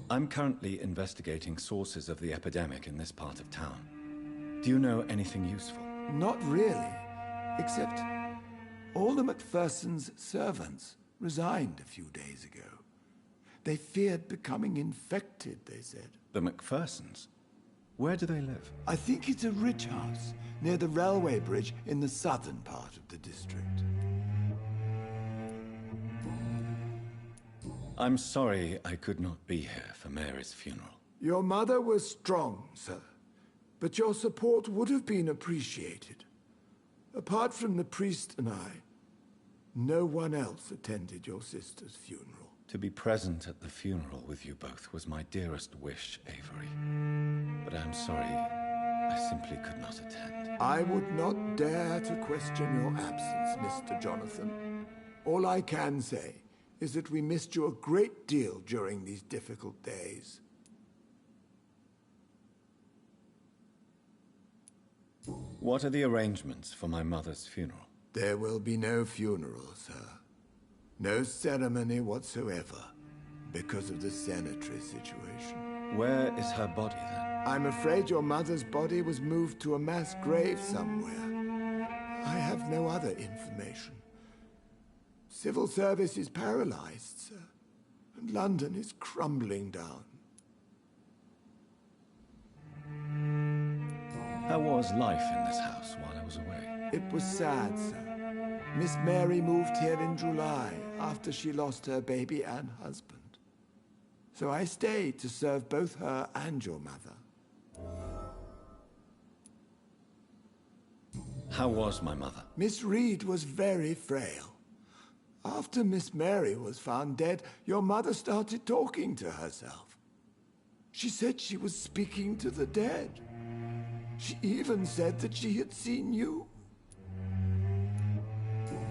I'm currently investigating sources of the epidemic in this part of town. Do you know anything useful? Not really. Except all the MacPhersons' servants resigned a few days ago. They feared becoming infected, they said. The MacPhersons? Where do they live? I think it's a rich house near the railway bridge in the southern part of the district. I'm sorry I could not be here for Mary's funeral. Your mother was strong, sir, but your support would have been appreciated. Apart from the priest and I, no one else attended your sister's funeral. To be present at the funeral with you both was my dearest wish, Avery. But I'm sorry, I simply could not attend. I would not dare to question your absence, Mr. Jonathan. All I can say is that we missed you a great deal during these difficult days. What are the arrangements for my mother's funeral? There will be no funeral, sir. No ceremony whatsoever, because of the sanitary situation. Where is her body, then? I'm afraid your mother's body was moved to a mass grave somewhere. I have no other information. Civil service is paralyzed, sir, and London is crumbling down. How was life in this house while I was away? It was sad, sir. Miss Mary moved here in July after she lost her baby and husband. So I stayed to serve both her and your mother. How was my mother? Miss Reed was very frail. After Miss Mary was found dead, your mother started talking to herself. She said she was speaking to the dead. She even said that she had seen you.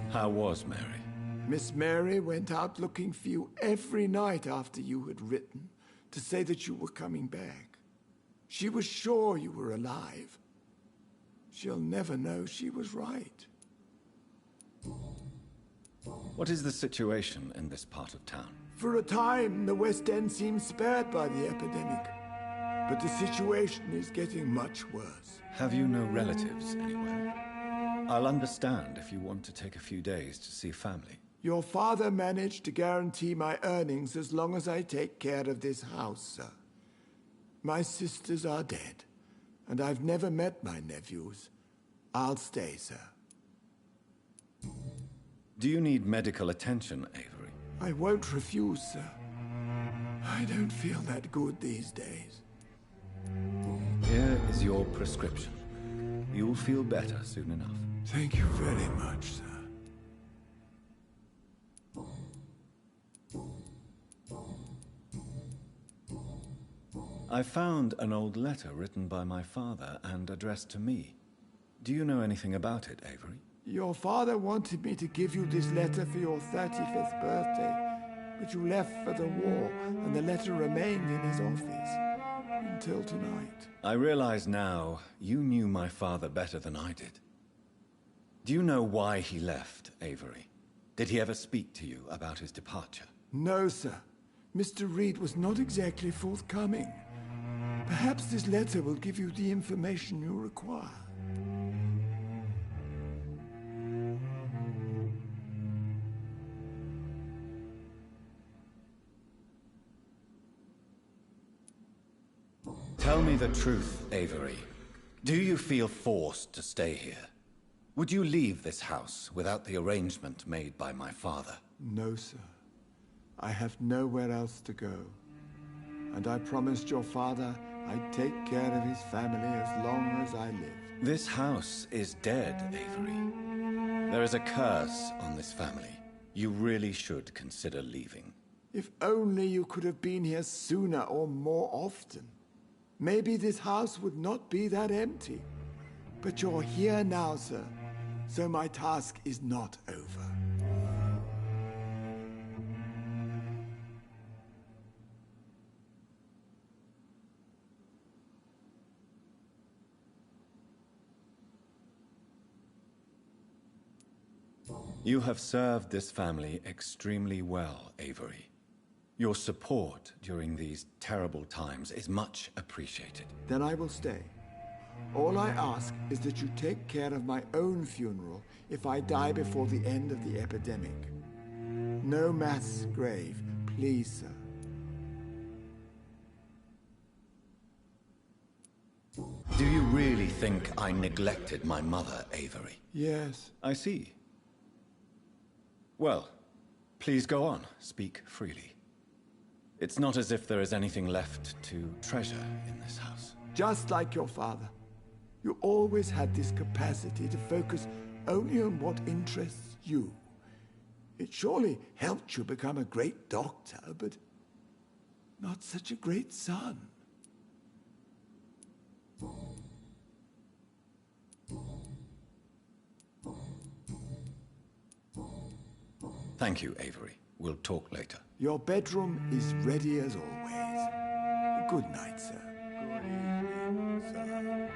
How was Mary? Miss Mary went out looking for you every night after you had written to say that you were coming back. She was sure you were alive. She'll never know she was right. What is the situation in this part of town? For a time, the West End seemed spared by the epidemic. But the situation is getting much worse. Have you no relatives anywhere? I'll understand if you want to take a few days to see family. Your father managed to guarantee my earnings as long as I take care of this house, sir. My sisters are dead, and I've never met my nephews. I'll stay, sir. Do you need medical attention, Avery? I won't refuse, sir. I don't feel that good these days. Here is your prescription. You'll feel better soon enough. Thank you very much, sir. I found an old letter written by my father and addressed to me. Do you know anything about it, Avery? Your father wanted me to give you this letter for your 35th birthday, but you left for the war, and the letter remained in his office until tonight. I realize now you knew my father better than I did. Do you know why he left, Avery? Did he ever speak to you about his departure? No, sir. Mr. Reed was not exactly forthcoming. Perhaps this letter will give you the information you require. Tell me the truth, Avery. Do you feel forced to stay here? Would you leave this house without the arrangement made by my father? No, sir. I have nowhere else to go. And I promised your father I'd take care of his family as long as I lived. This house is dead, Avery. There is a curse on this family. You really should consider leaving. If only you could have been here sooner or more often. Maybe this house would not be that empty. But you're here now, sir, so my task is not over. You have served this family extremely well, Avery. Your support during these terrible times is much appreciated. Then I will stay. All I ask is that you take care of my own funeral if I die before the end of the epidemic. No mass grave, please, sir. Do you really think I neglected my mother, Avery? Yes. I see. Well, please go on. Speak freely. It's not as if there is anything left to treasure in this house. Just like your father. You always had this capacity to focus only on what interests you. It surely helped you become a great doctor, but not such a great son. Thank you, Avery. We'll talk later. Your bedroom is ready as always. Good night, sir. Good evening, sir.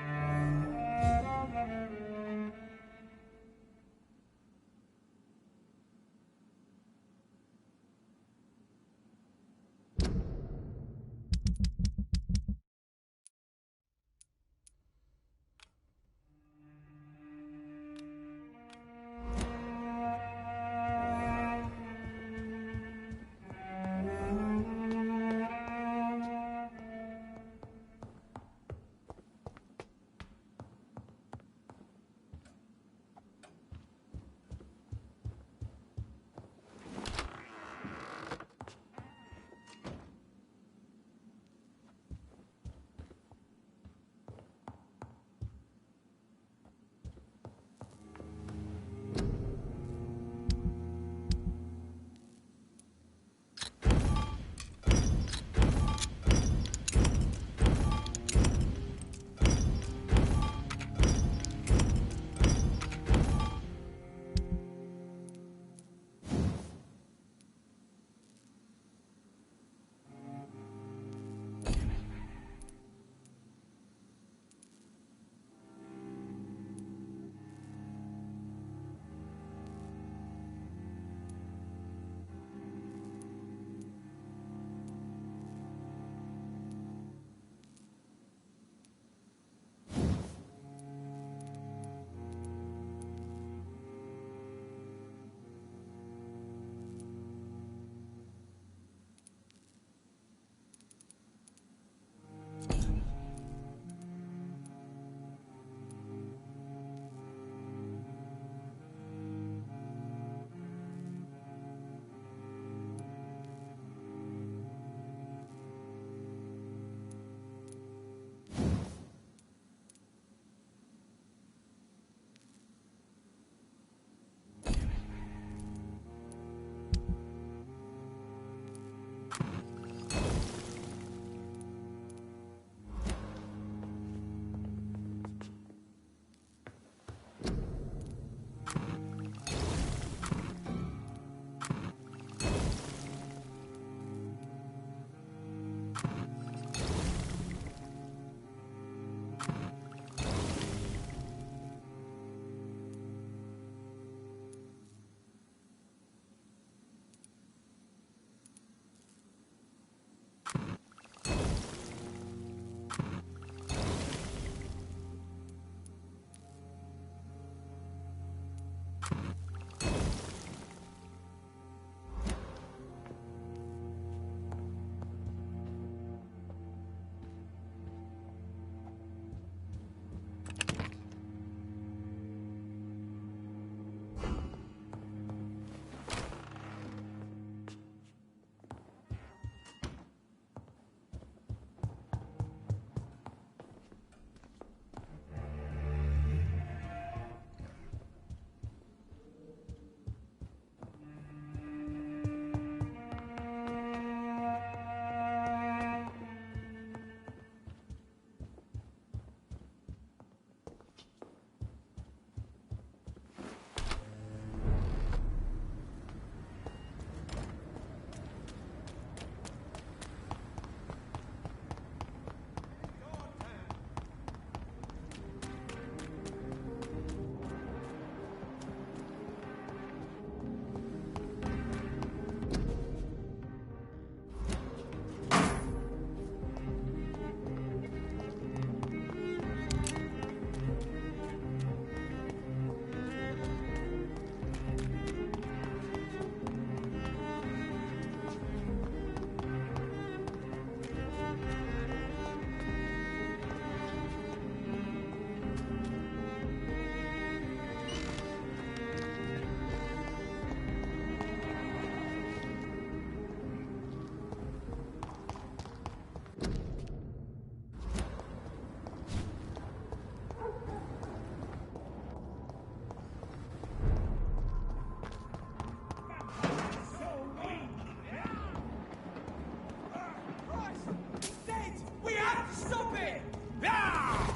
Stop it! Ah!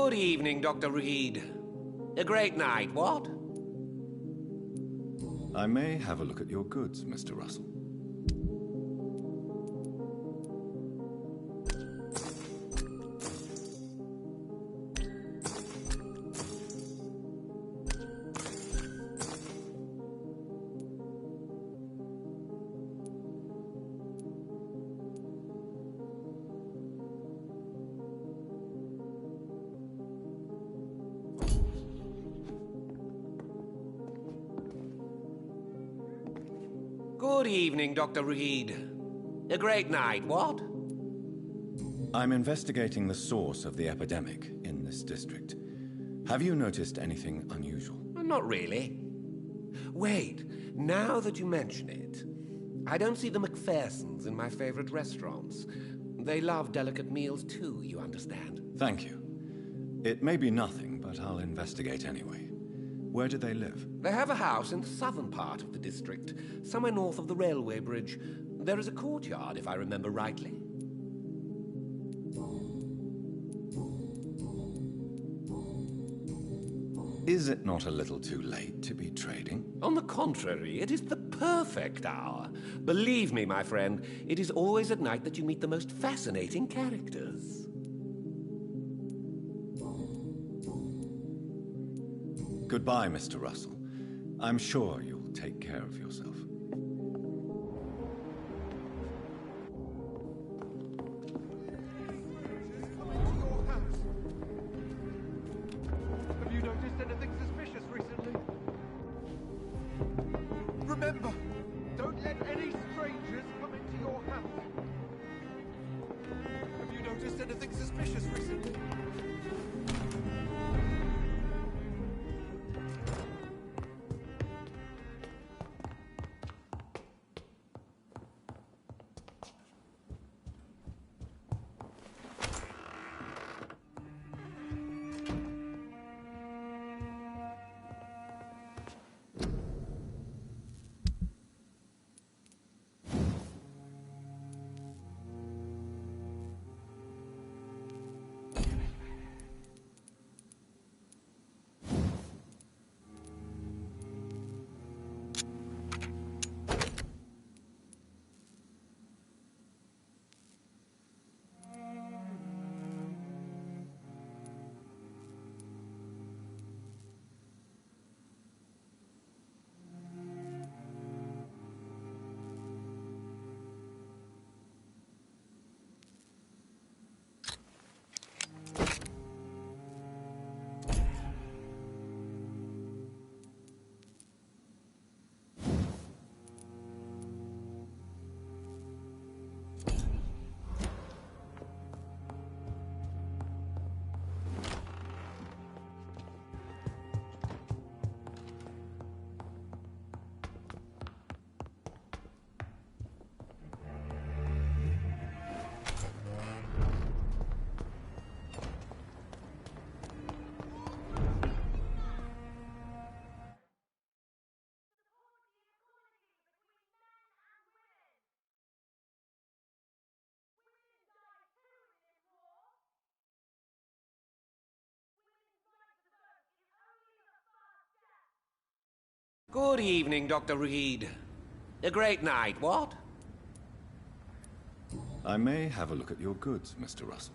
Good evening, Dr. Reed. A great night, what? I may have a look at your goods, Mr. Russell. Good evening, Dr. Reed. A great night, what? I'm investigating the source of the epidemic in this district. Have you noticed anything unusual? Not really. Wait, now that you mention it, I don't see the McPhersons in my favorite restaurants. They love delicate meals too, you understand? Thank you. It may be nothing, but I'll investigate anyway. Where do they live? They have a house in the southern part of the district, somewhere north of the railway bridge. There is a courtyard, if I remember rightly. Is it not a little too late to be trading? On the contrary, it is the perfect hour. Believe me, my friend, it is always at night that you meet the most fascinating characters. Goodbye, Mr. Russell. I'm sure you'll take care of yourself. Have you noticed anything suspicious recently? Remember, don't let any strangers come into your house. Have you noticed anything suspicious recently? Good evening, Dr. Reed. A great night, what? I may have a look at your goods, Mr. Russell.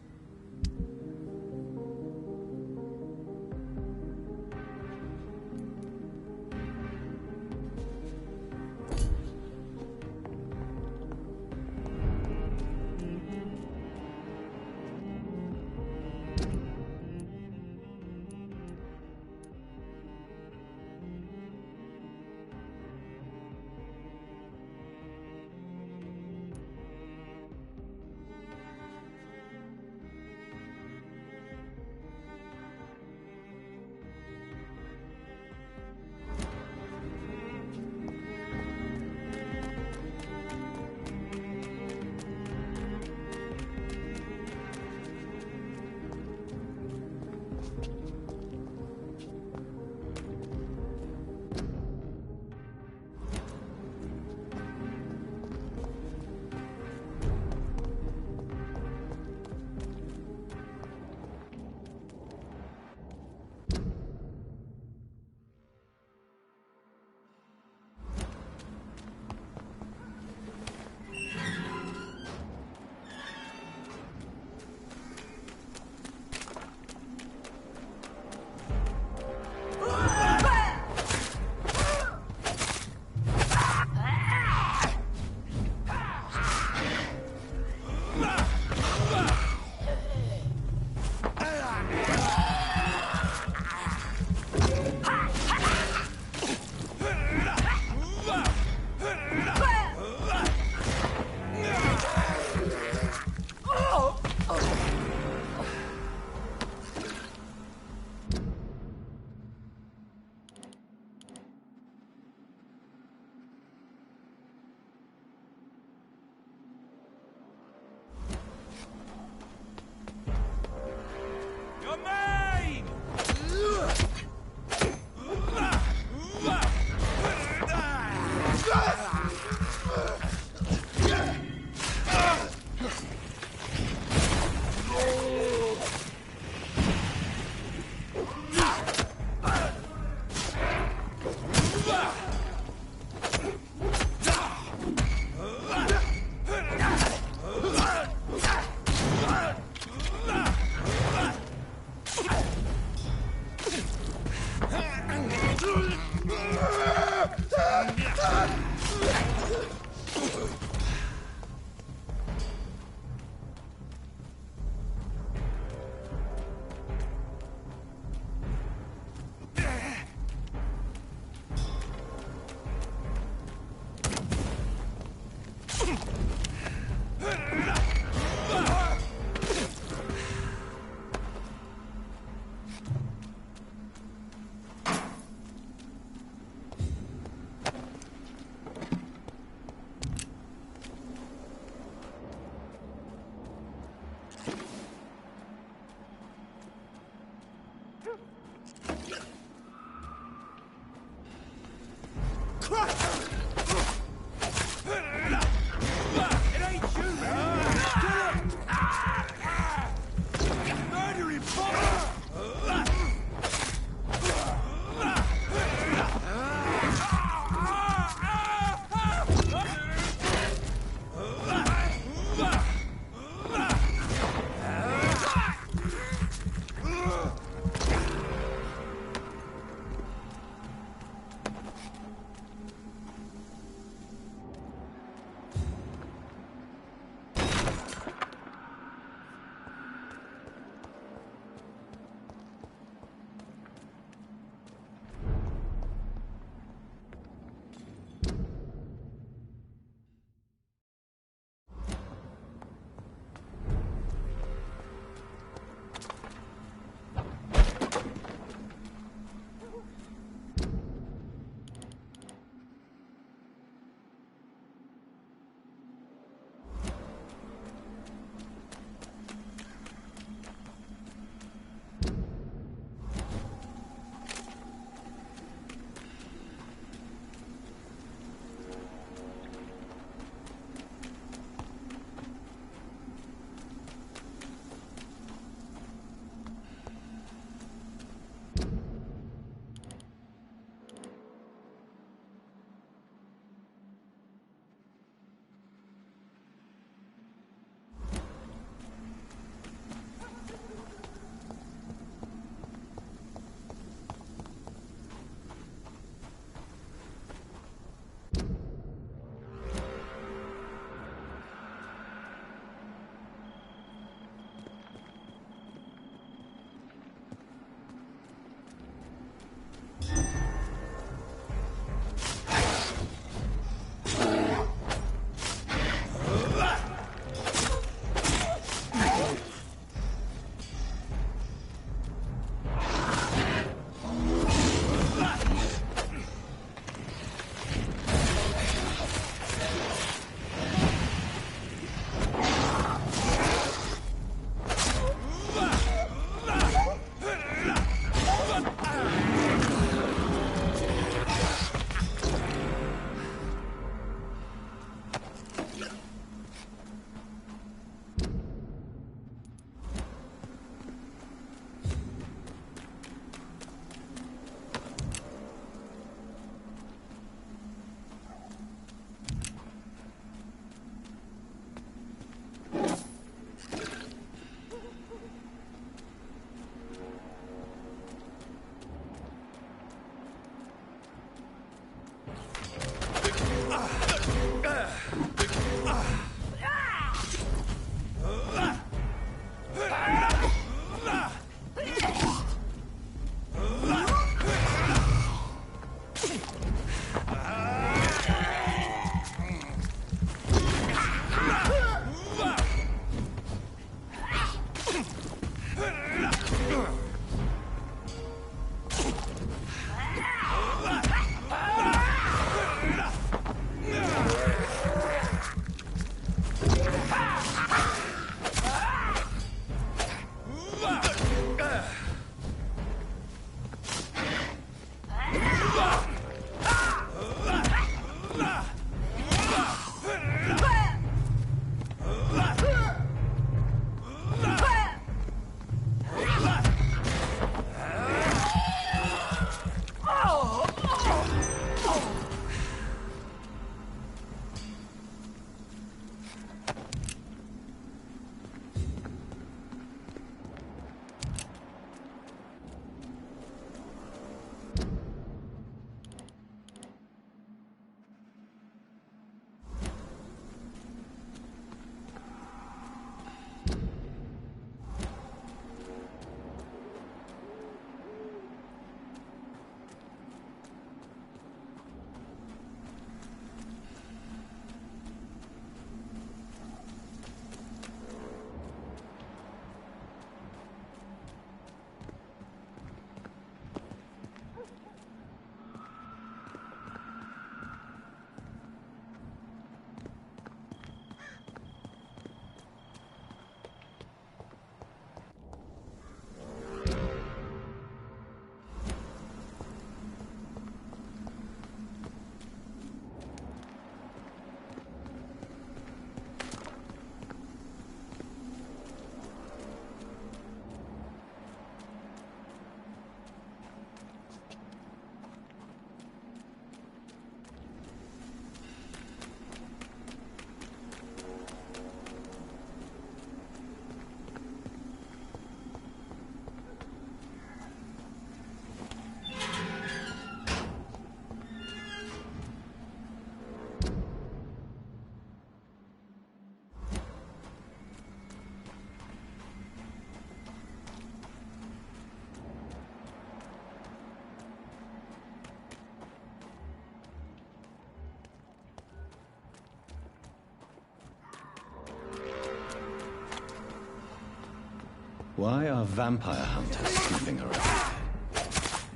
Why are vampire hunters snooping around?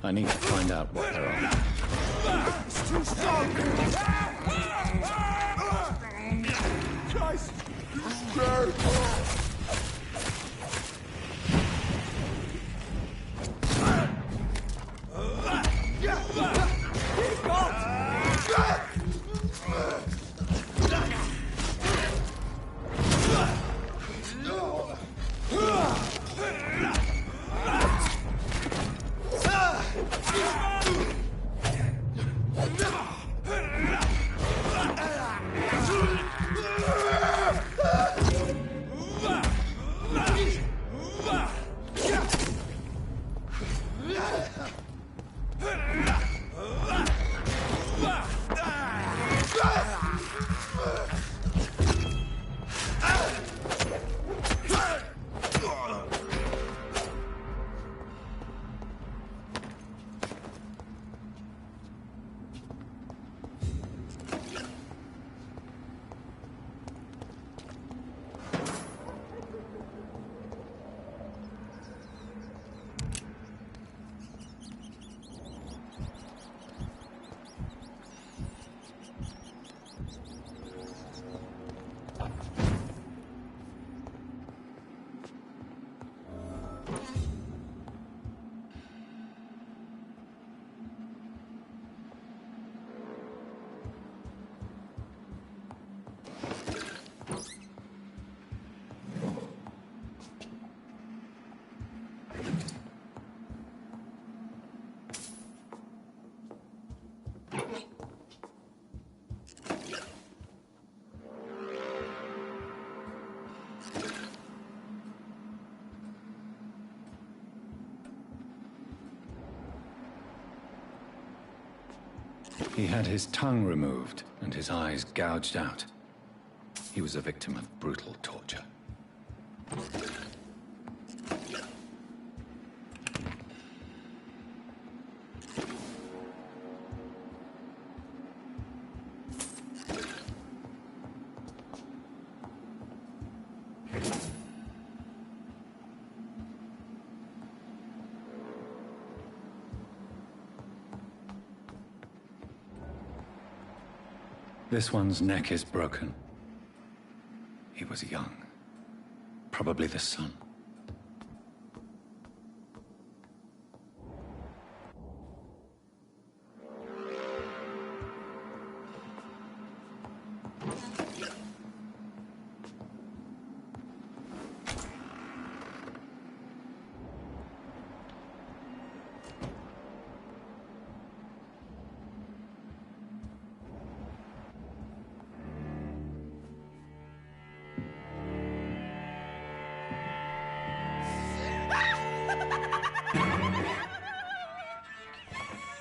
I need to find out what they're on. It's too strong! Christ! He's dead! He had his tongue removed and his eyes gouged out. He was a victim of brutal torture. This one's neck is broken. He was young. Probably the son.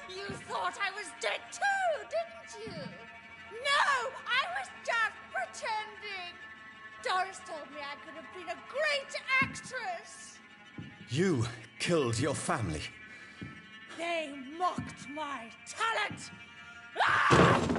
You thought I was dead too, didn't you? No, I was just pretending. Doris told me I could have been a great actress. You killed your family. They mocked my talent. Ah!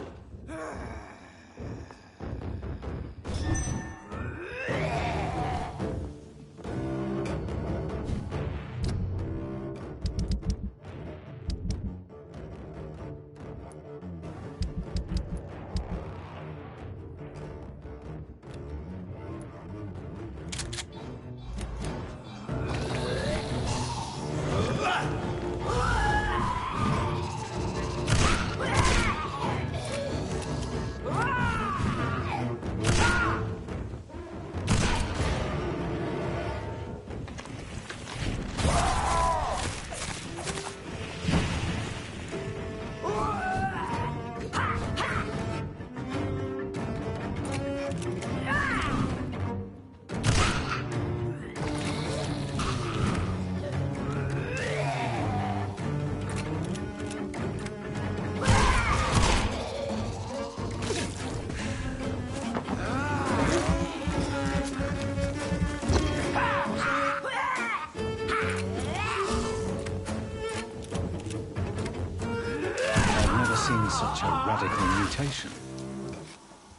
Such a radical mutation.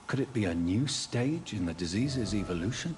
Could it be a new stage in the disease's evolution?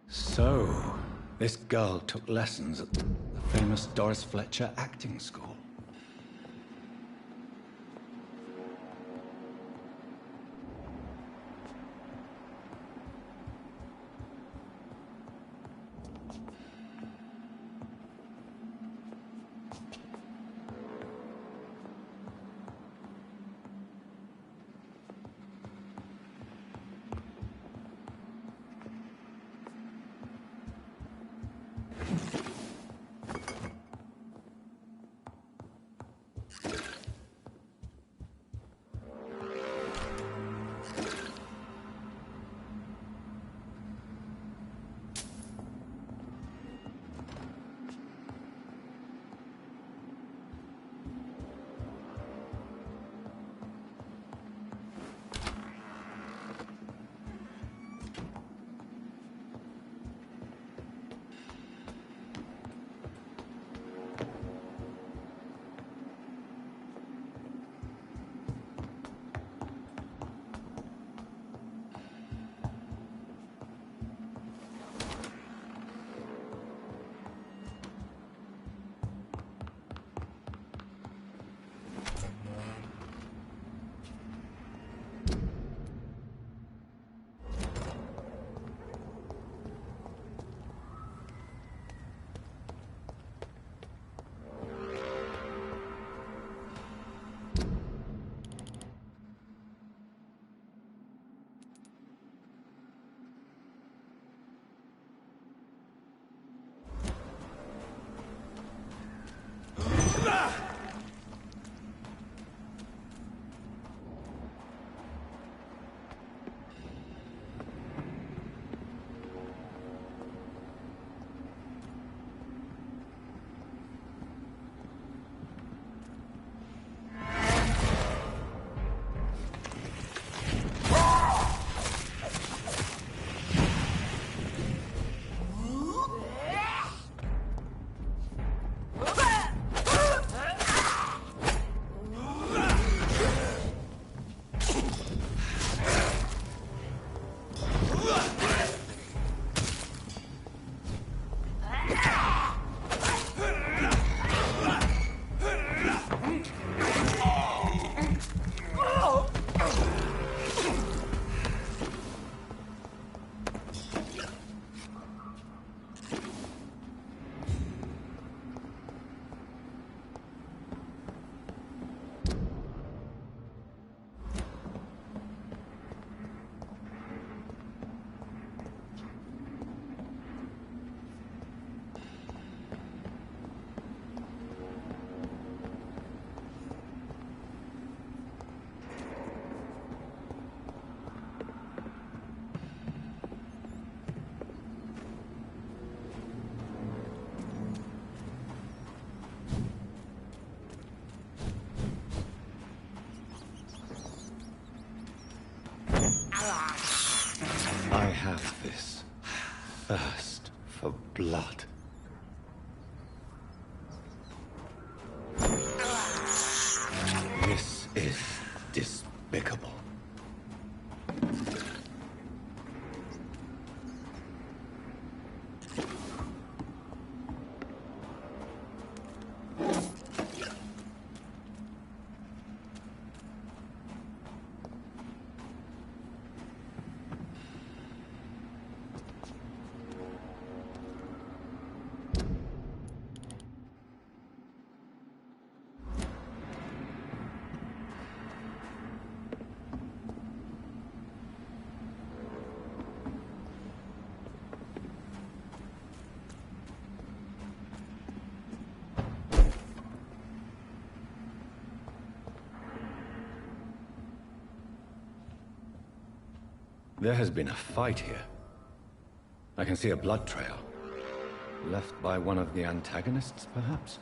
So, this girl took lessons at the famous Doris Fletcher acting school. I have this thirst for blood. This is despicable. There has been a fight here. I can see a blood trail. Left by one of the antagonists, perhaps?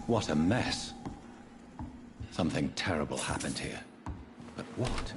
What a mess. Something terrible happened here. But what?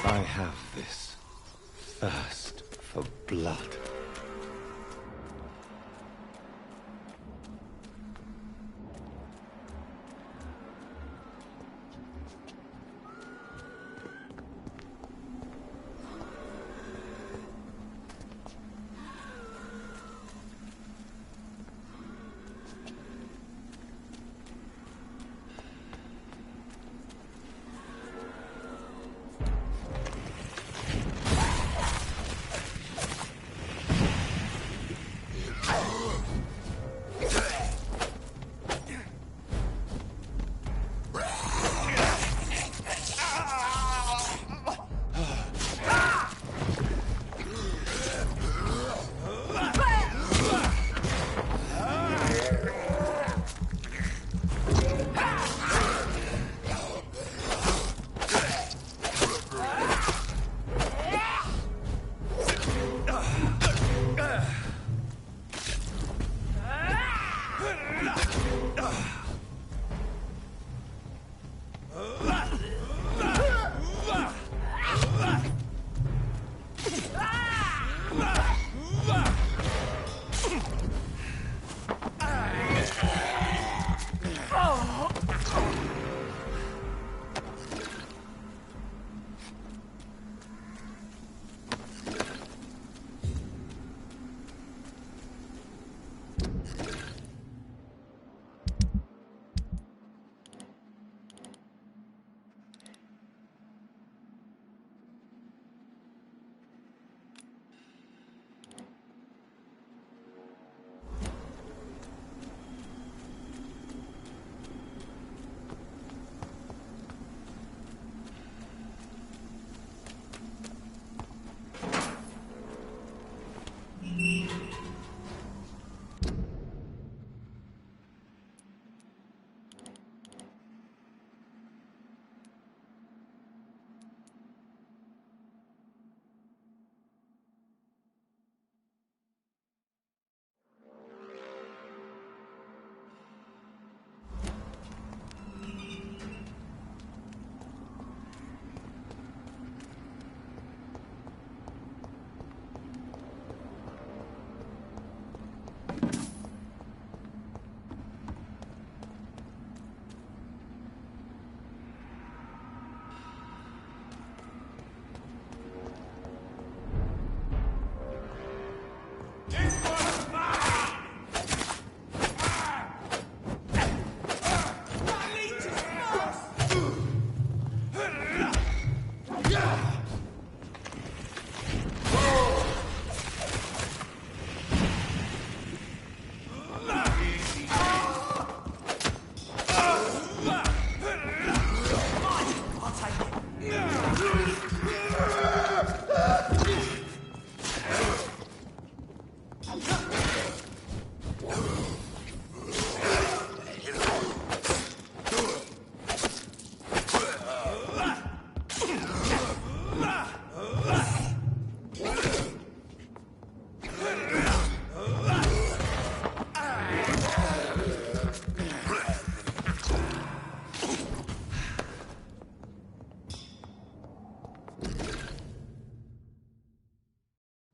I have this thirst for blood.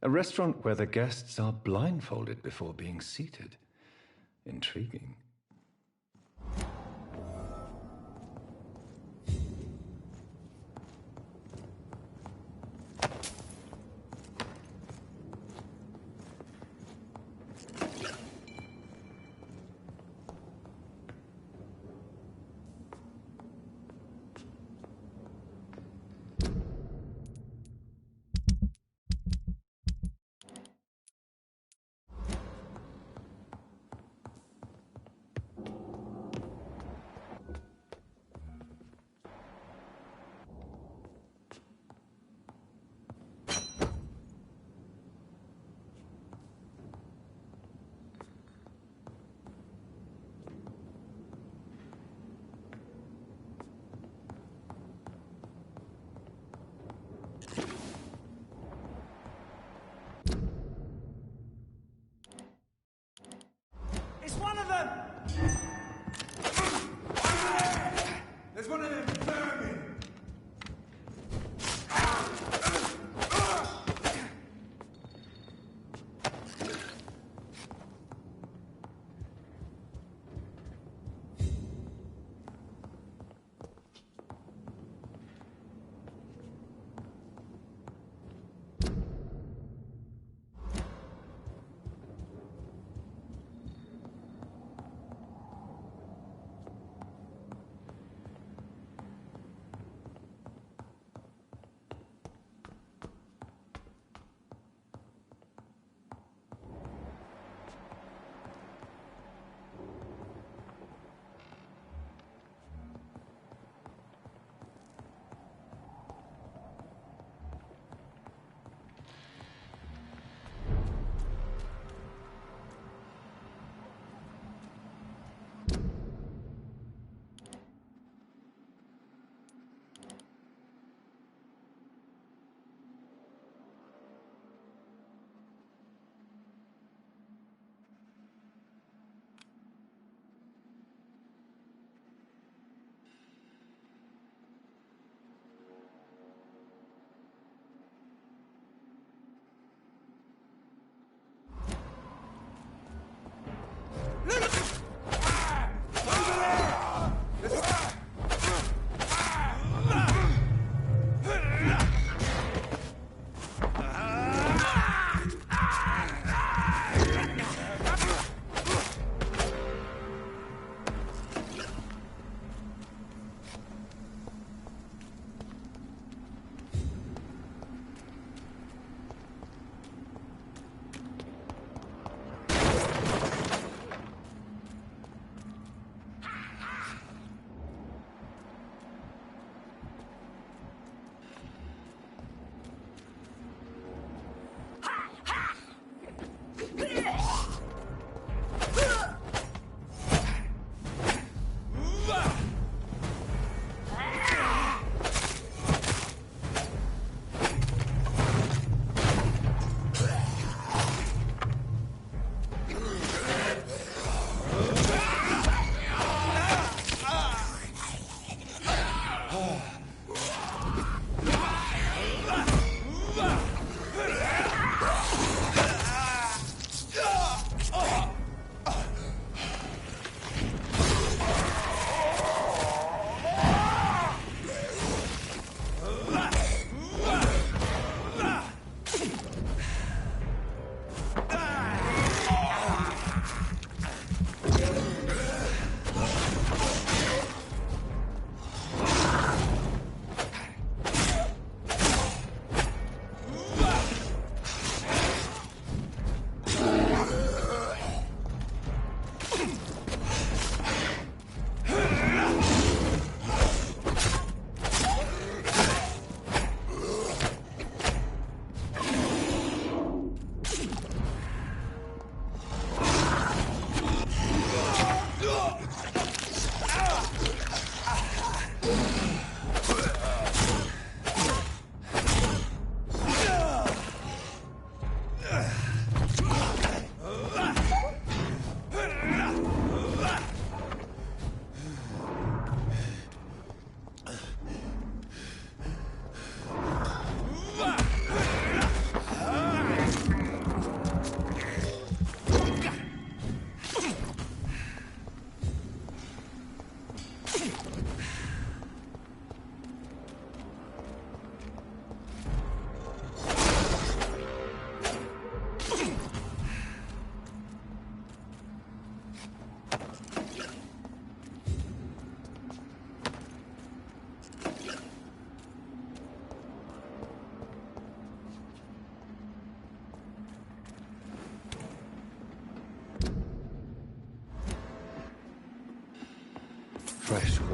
A restaurant where the guests are blindfolded before being seated. Intriguing.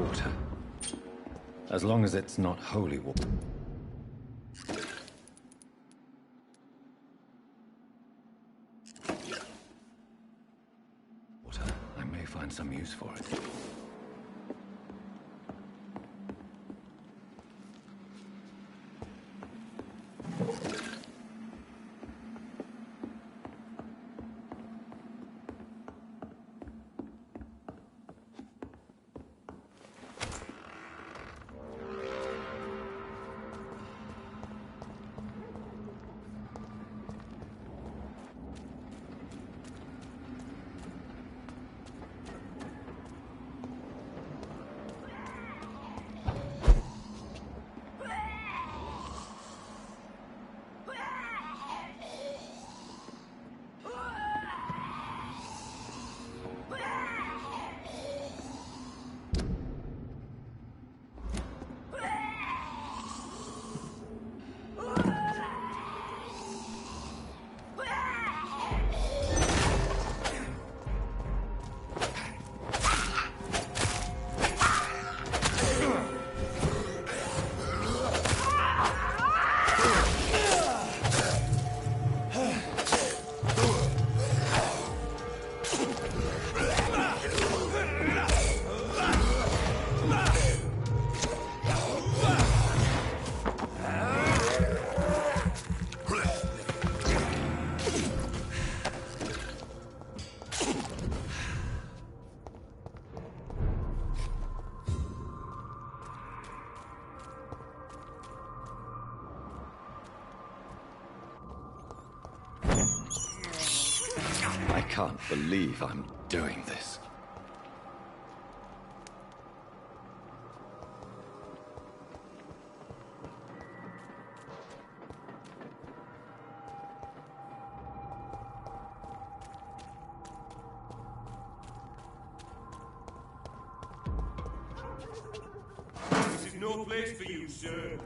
water. As long as it's not holy water. I may find some use for it. I can't believe I'm doing this. This is no place for you, sir.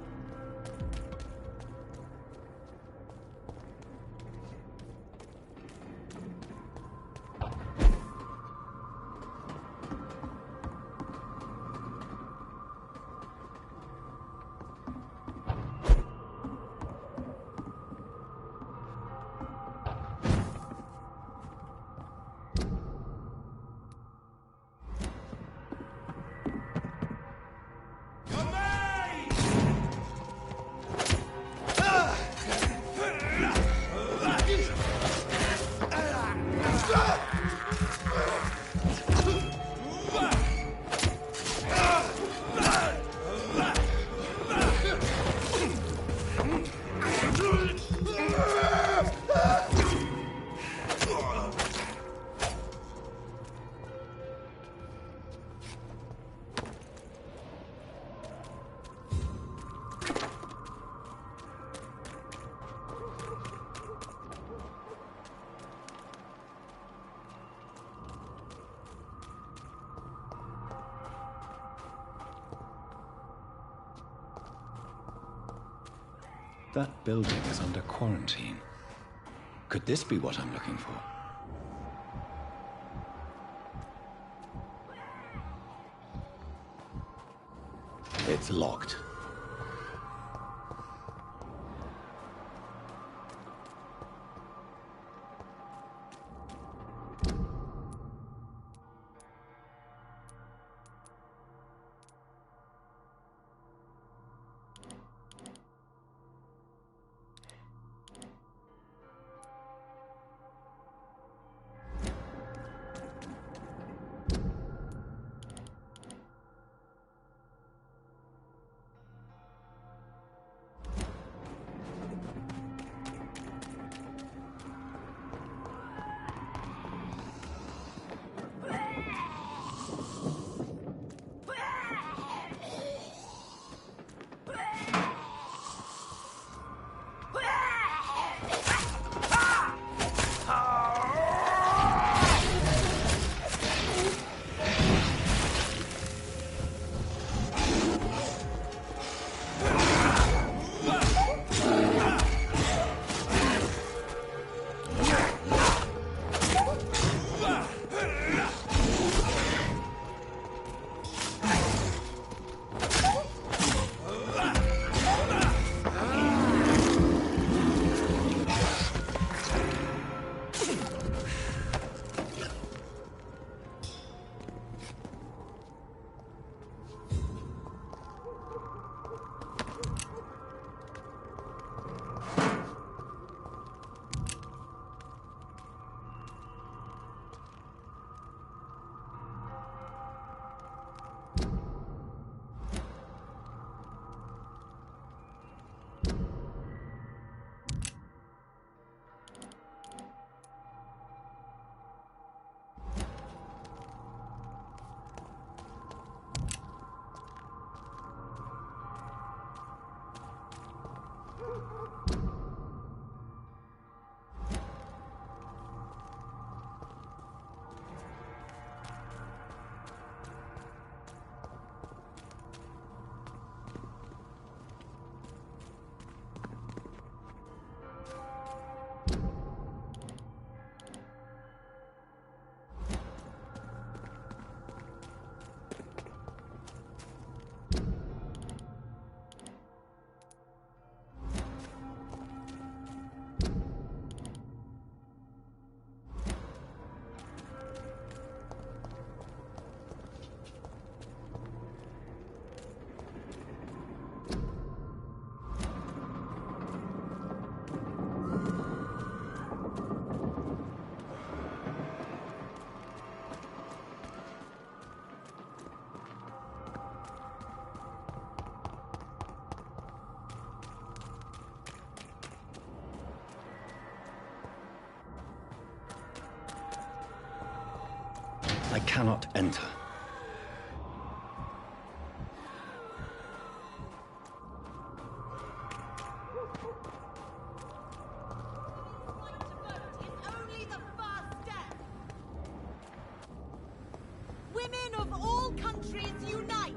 That building is under quarantine. Could this be what I'm looking for? It's locked. I cannot enter. Women of all countries unite!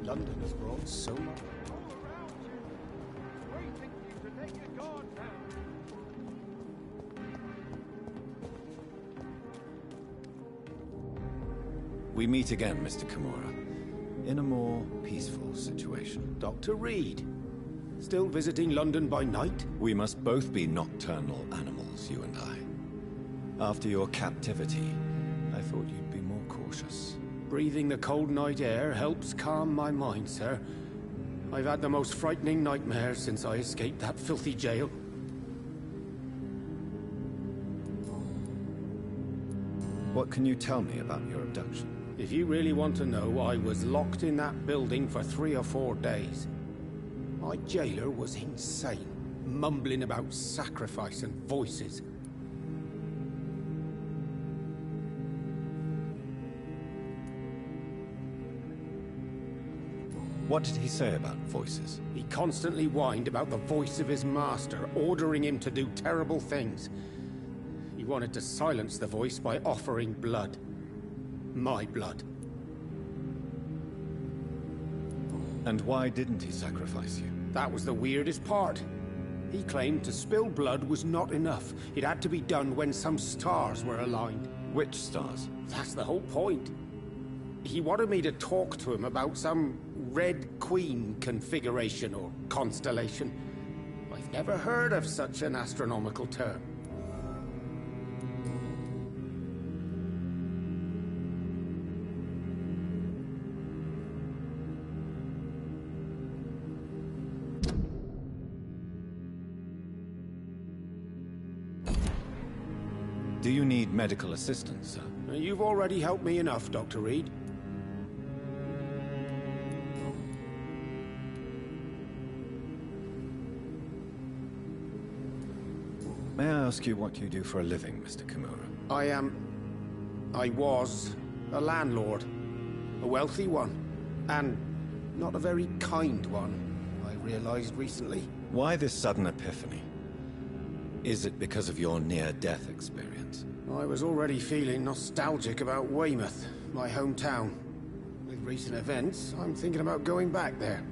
London has grown so much. We meet again, Mr. Kimura, in a more peaceful situation. Dr. Reed, still visiting London by night? We must both be nocturnal animals, you and I. After your captivity, I thought you'd be more cautious. Breathing the cold night air helps calm my mind, sir. I've had the most frightening nightmares since I escaped that filthy jail. What can you tell me about your abduction? If you really want to know, I was locked in that building for 3 or 4 days. My jailer was insane, mumbling about sacrifice and voices. What did he say about voices? He constantly whined about the voice of his master, ordering him to do terrible things. He wanted to silence the voice by offering blood. My blood. And why didn't he sacrifice you? That was the weirdest part. He claimed to spill blood was not enough. It had to be done when some stars were aligned. Which stars? That's the whole point. He wanted me to talk to him about some Red Queen configuration or constellation. I've never heard of such an astronomical term. Do you need medical assistance, sir? You've already helped me enough, Dr. Reed. May I ask you what you do for a living, Mr. Kimura? I was a landlord. A wealthy one. And not a very kind one, I realized recently. Why this sudden epiphany? Is it because of your near-death experience? I was already feeling nostalgic about Weymouth, my hometown. With recent events, I'm thinking about going back there.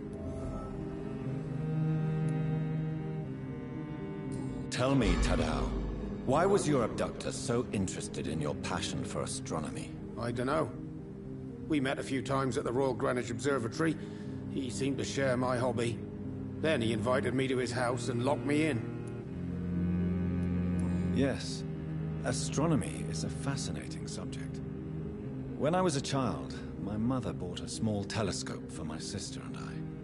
Tell me, Tadao, why was your abductor so interested in your passion for astronomy? I dunno. We met a few times at the Royal Greenwich Observatory. He seemed to share my hobby. Then he invited me to his house and locked me in. Yes, astronomy is a fascinating subject. When I was a child, my mother bought a small telescope for my sister and I.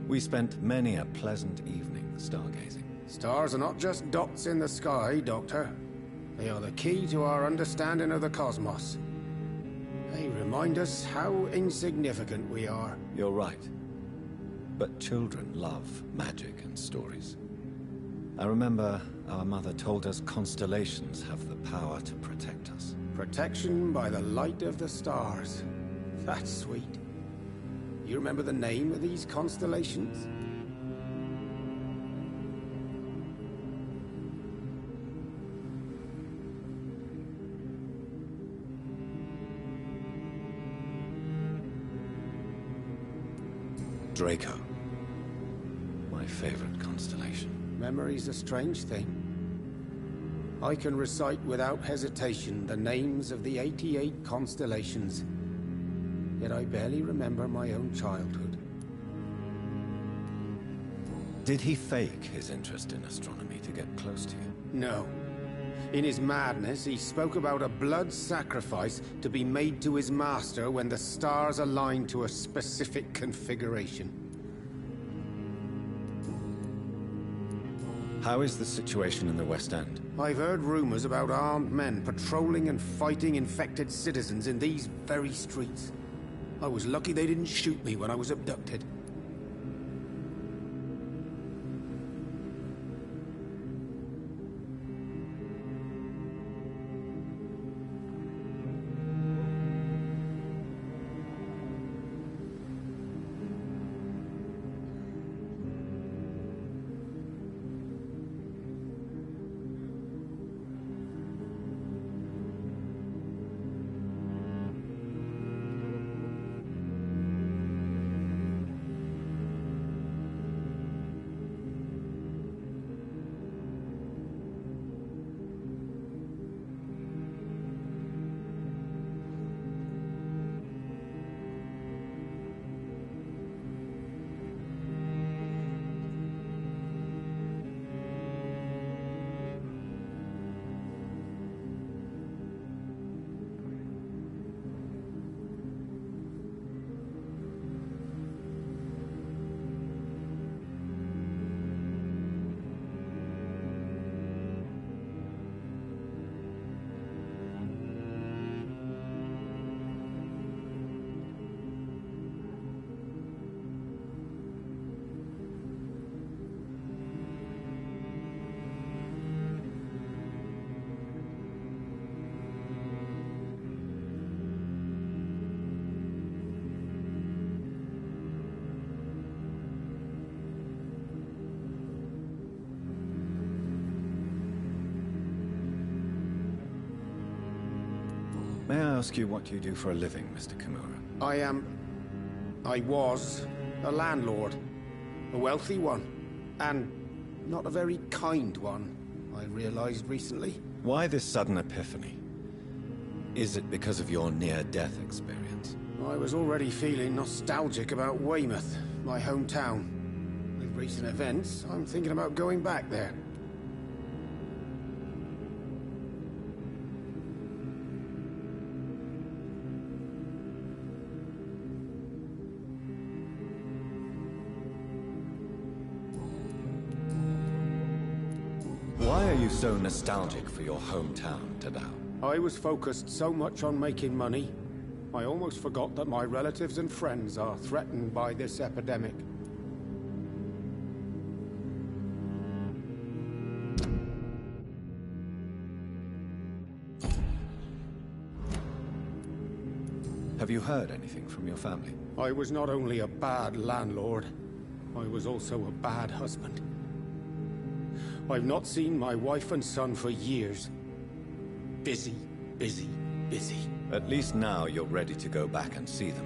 We spent many a pleasant evening stargazing. Stars are not just dots in the sky, Doctor. They are the key to our understanding of the cosmos. They remind us how insignificant we are. You're right. But children love magic and stories. I remember our mother told us constellations have the power to protect us. Protection by the light of the stars. That's sweet. You remember the name of these constellations? Draco. My favorite constellation. Memory's a strange thing. I can recite without hesitation the names of the 88 constellations. Yet I barely remember my own childhood. Did he fake his interest in astronomy to get close to you? No. In his madness, he spoke about a blood sacrifice to be made to his master when the stars aligned to a specific configuration. How is the situation in the West End? I've heard rumors about armed men patrolling and fighting infected citizens in these very streets. I was lucky they didn't shoot me when I was abducted. May I ask you what you do for a living, Mr. Kimura? I was a landlord. A wealthy one. And not a very kind one, I realized recently. Why this sudden epiphany? Is it because of your near-death experience? I was already feeling nostalgic about Weymouth, my hometown. With recent events, I'm thinking about going back there. Why are you so nostalgic for your hometown, Tadao? I was focused so much on making money, I almost forgot that my relatives and friends are threatened by this epidemic. Have you heard anything from your family? I was not only a bad landlord, I was also a bad husband. I've not seen my wife and son for years. Busy, busy, busy. At least now you're ready to go back and see them.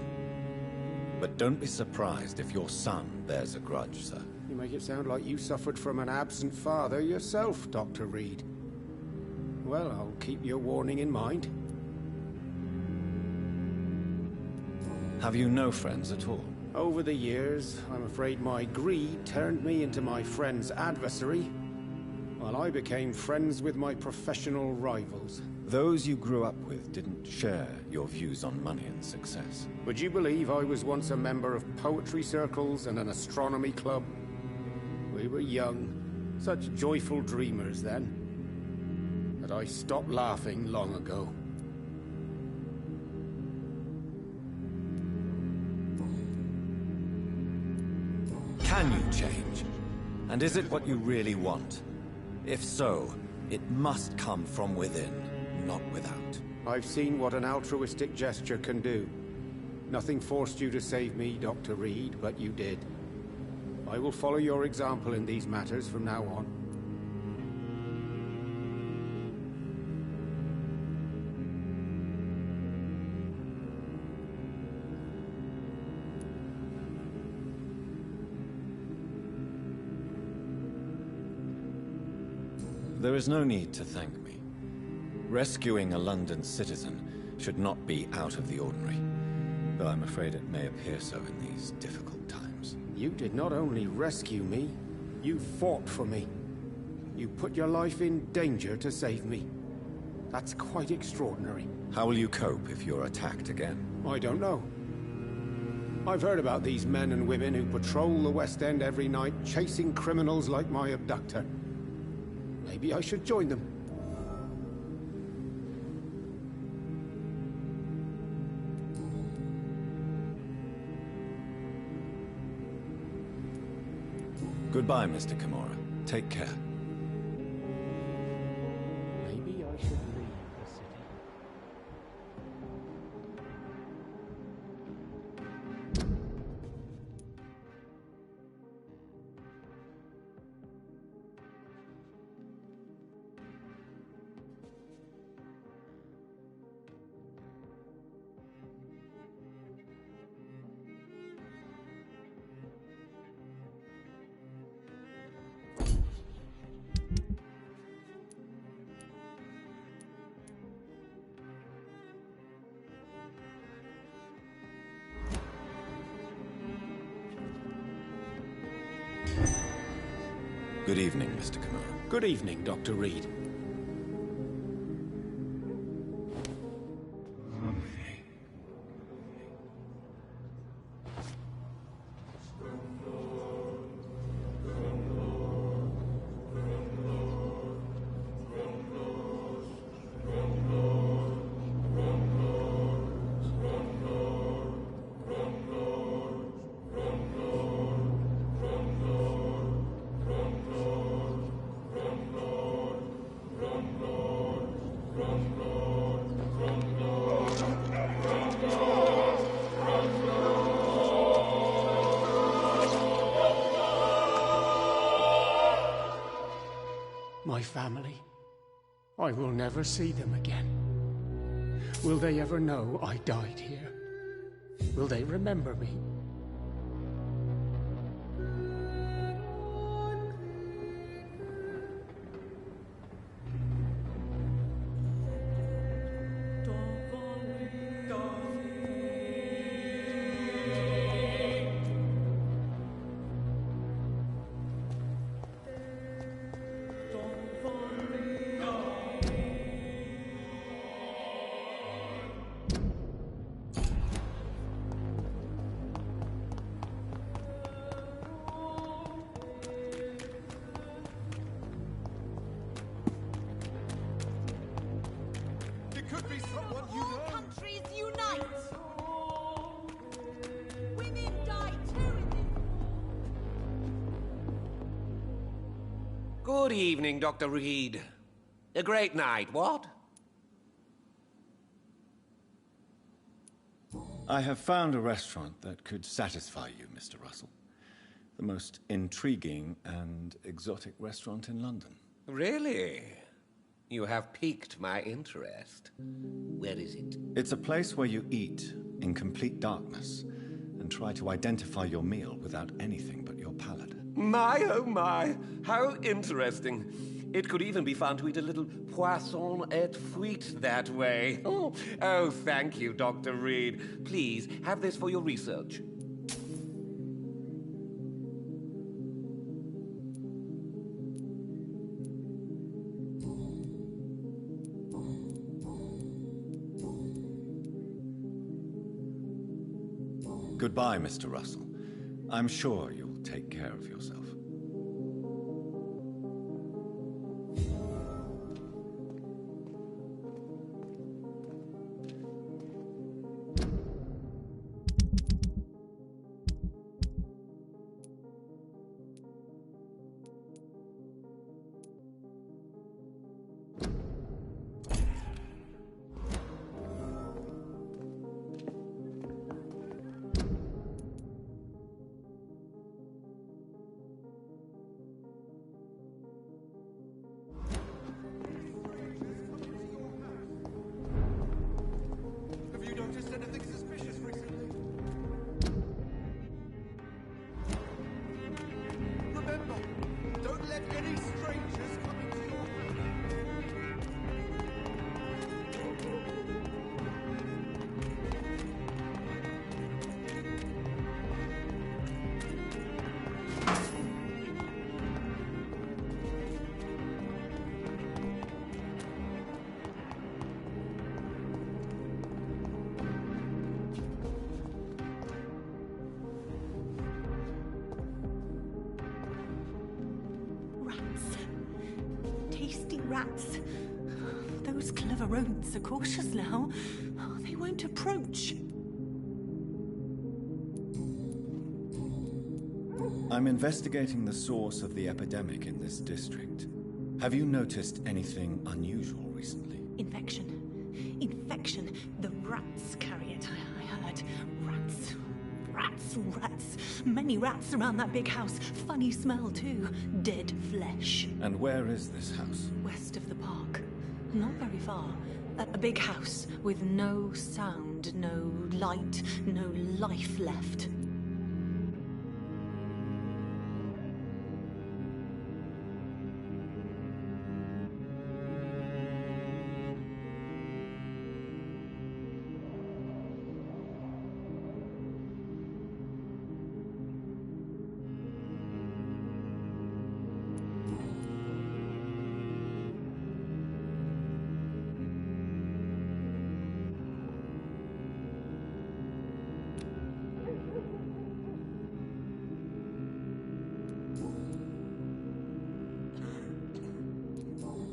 But don't be surprised if your son bears a grudge, sir. You make it sound like you suffered from an absent father yourself, Dr. Reed. Well, I'll keep your warning in mind. Have you no friends at all? Over the years, I'm afraid my greed turned me into my friend's adversary. while I became friends with my professional rivals. Those you grew up with didn't share your views on money and success. Would you believe I was once a member of poetry circles and an astronomy club? We were young, such joyful dreamers then. But I stopped laughing long ago. Can you change? And is it what you really want? If so, it must come from within, not without. I've seen what an altruistic gesture can do. Nothing forced you to save me, Dr. Reed, but you did. I will follow your example in these matters from now on. There is no need to thank me. Rescuing a London citizen should not be out of the ordinary, though I'm afraid it may appear so in these difficult times. You did not only rescue me, you fought for me. You put your life in danger to save me. That's quite extraordinary. How will you cope if you're attacked again? I don't know. I've heard about these men and women who patrol the West End every night, chasing criminals like my abductor. Maybe I should join them. Goodbye, Mr. Kimura. Take care. Maybe I should leave the city. Good evening, Mr. Kimura. Good evening, Dr. Reed. My family. I will never see them again. Will they ever know I died here? Will they remember me? Could be someone you know. All countries unite! Women die too in this. Good evening, Dr. Reed. A great night, what? I have found a restaurant that could satisfy you, Mr. Russell. The most intriguing and exotic restaurant in London. Really? You have piqued my interest. Where is it? It's a place where you eat in complete darkness and try to identify your meal without anything but your palate. My, oh my, how interesting. It could even be fun to eat a little poisson et fruits that way. Oh, thank you, Dr. Reed. Please, have this for your research. Goodbye, Mr. Russell. I'm sure you'll take care of yourself. Have you noticed anything suspicious recently? Remember, don't let any strangers come into your house. Rats. Tasty rats. Those clever rodents are cautious now. They won't approach. I'm investigating the source of the epidemic in this district. Have you noticed anything unusual recently? Infection. Infection. The rats carry it, I heard. Rats. Rats, rats. Many rats around that big house. Funny smell, too. Dead flesh. And where is this house? West of the park. Not very far. A big house with no sound, no light, no life left.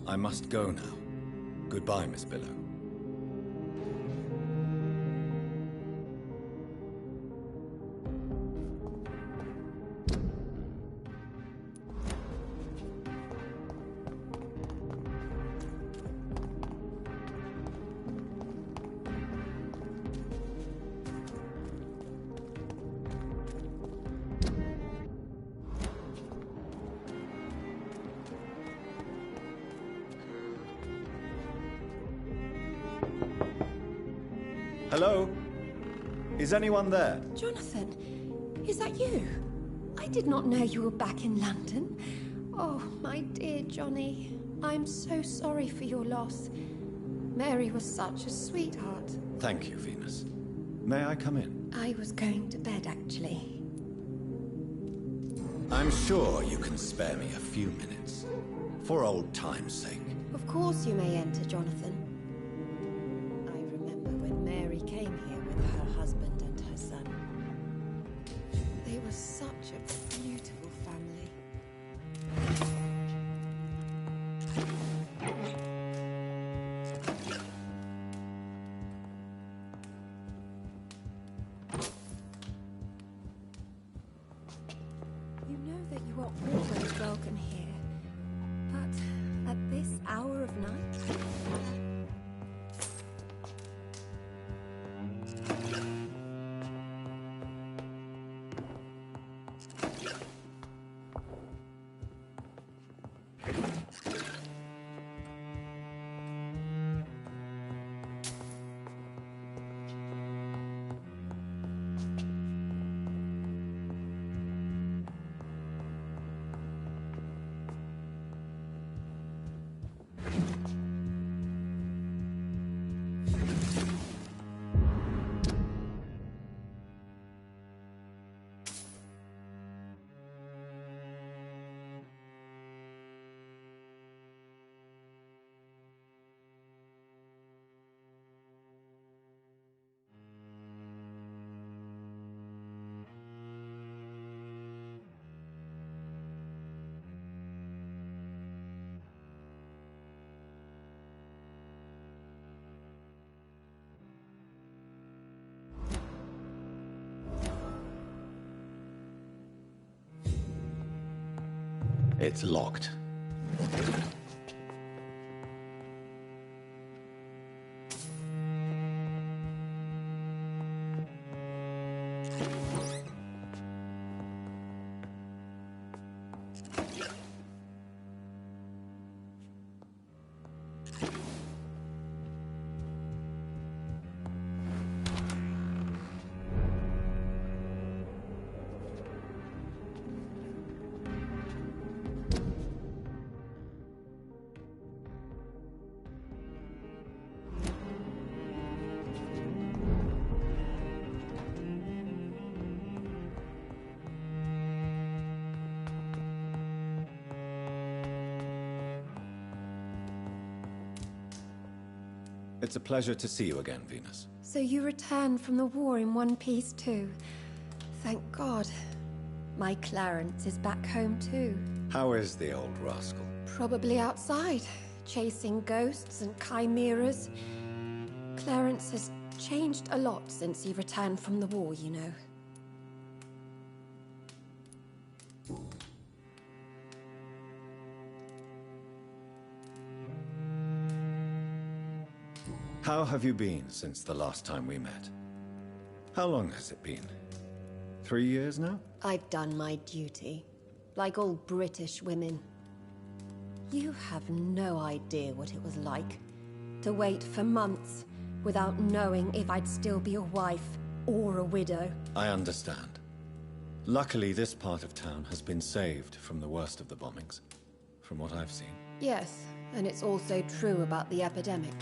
I must go now. Goodbye, Miss Billow. Hello? Is anyone there? Jonathan, is that you? I did not know you were back in London. Oh, my dear Johnny, I'm so sorry for your loss. Mary was such a sweetheart. Thank you, Venus. May I come in? I was going to bed, actually. I'm sure you can spare me a few minutes. For old time's sake. Of course you may enter, Jonathan. I remember when Mary came here with her husband and her son. They were such a beautiful family. You know that you are always welcome here. But at this hour of night? It's locked. It's a pleasure to see you again, Venus. So you returned from the war in one piece too. Thank God. My Clarence is back home too. How is the old rascal? Probably outside, chasing ghosts and chimeras. Clarence has changed a lot since he returned from the war, you know. How have you been since the last time we met? How long has it been? 3 years now? I've done my duty, like all British women. You have no idea what it was like to wait for months without knowing if I'd still be a wife or a widow. I understand. Luckily, this part of town has been saved from the worst of the bombings, from what I've seen. Yes, and it's also true about the epidemic.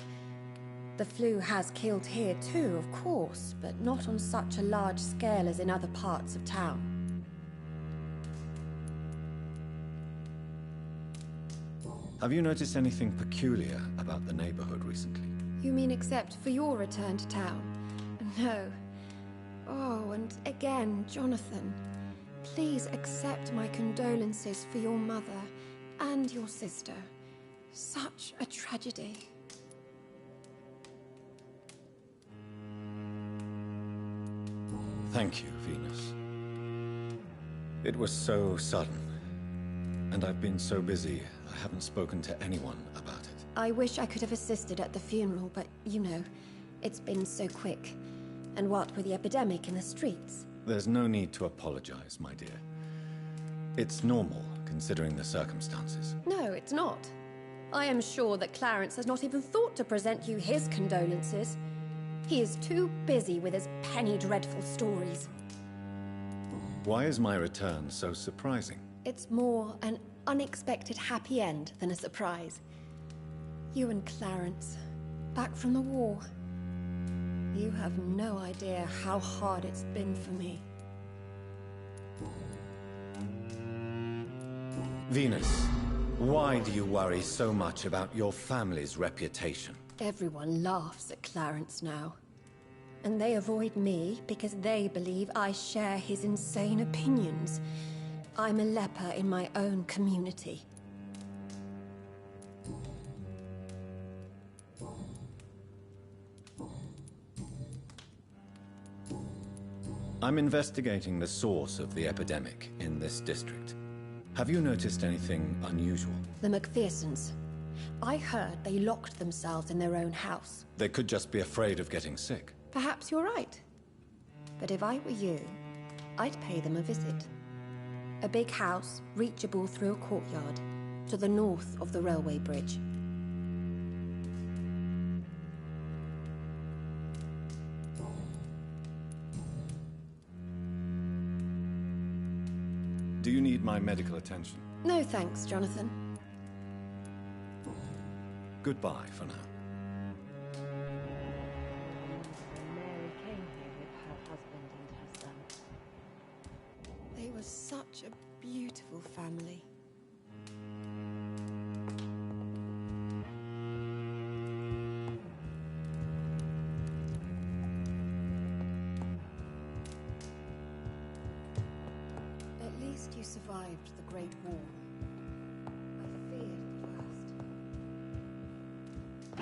The flu has killed here too, of course, but not on such a large scale as in other parts of town. Have you noticed anything peculiar about the neighborhood recently? You mean except for your return to town? No. Oh, and again, Jonathan, please accept my condolences for your mother and your sister. Such a tragedy. Thank you, Venus. It was so sudden, and I've been so busy, I haven't spoken to anyone about it. I wish I could have assisted at the funeral, but you know, it's been so quick. And what with the epidemic in the streets? There's no need to apologize, my dear. It's normal, considering the circumstances. No, it's not. I am sure that Clarence has not even thought to present you his condolences. He is too busy with his penny dreadful stories. Why is my return so surprising? It's more an unexpected happy end than a surprise. You and Clarence, back from the war. You have no idea how hard it's been for me. Venus, why do you worry so much about your family's reputation? Everyone laughs at Clarence now. And they avoid me because they believe I share his insane opinions. I'm a leper in my own community. I'm investigating the source of the epidemic in this district. Have you noticed anything unusual? The McPhersons. I heard they locked themselves in their own house. They could just be afraid of getting sick. Perhaps you're right. But if I were you, I'd pay them a visit. A big house, reachable through a courtyard, to the north of the railway bridge. Do you need my medical attention? No thanks, Jonathan. Goodbye for now. Mary came here with her husband and her son. They were such a beautiful family. At least you survived the Great War. I feared the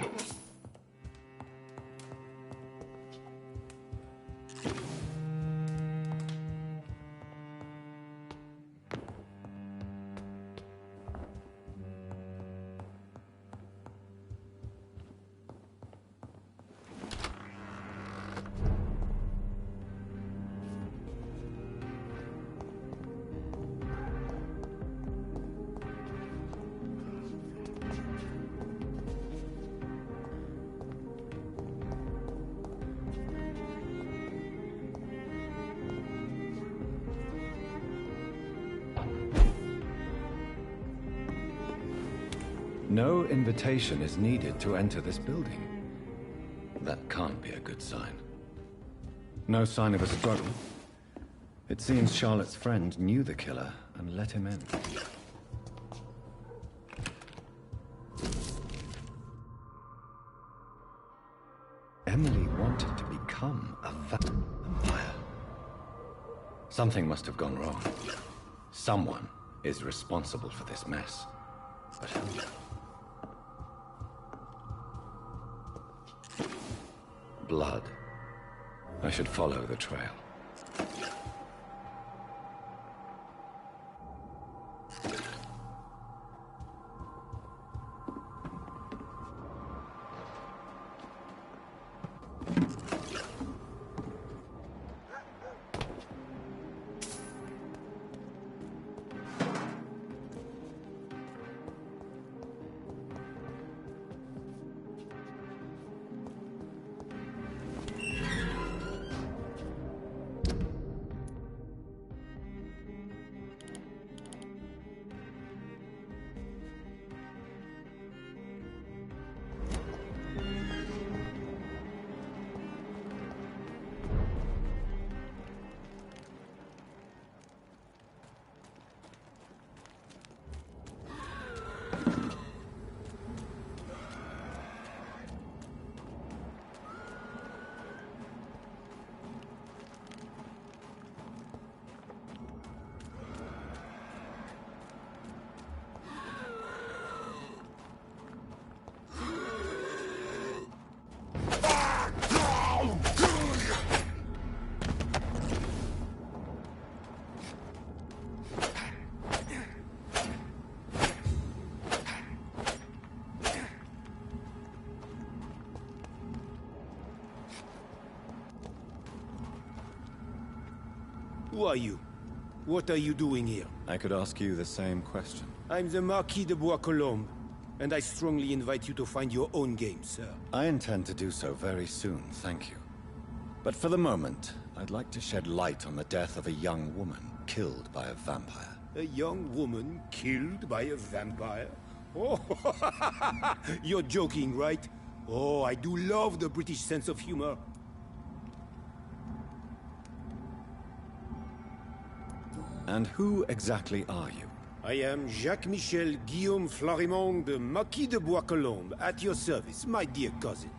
worst. No invitation is needed to enter this building. That can't be a good sign. No sign of a struggle. It seems Charlotte's friend knew the killer and let him in. Emily wanted to become a vampire. Something must have gone wrong. Someone is responsible for this mess. But who? Blood. I should follow the trail. Who are you? What are you doing here? I could ask you the same question. I'm the Marquis de Bois-Colombes, and I strongly invite you to find your own game, sir. I intend to do so very soon, thank you. But for the moment, I'd like to shed light on the death of a young woman killed by a vampire. A young woman killed by a vampire? Oh, you're joking, right? Oh, I do love the British sense of humor. And who exactly are you? I am Jacques-Michel Guillaume Florimond de Marquis de Bois-Colombes, at your service, my dear cousin.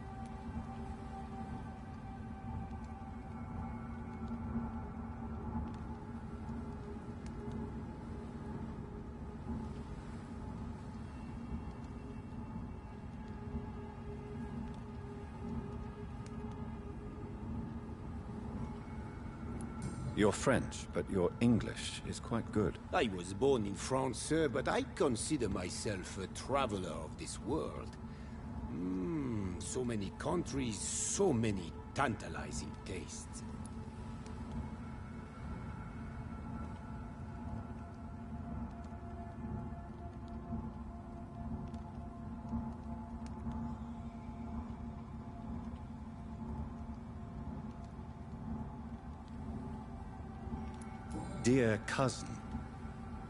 You're French, but your English is quite good. I was born in France, sir, but I consider myself a traveler of this world. So many countries, so many tantalizing tastes. Dear cousin,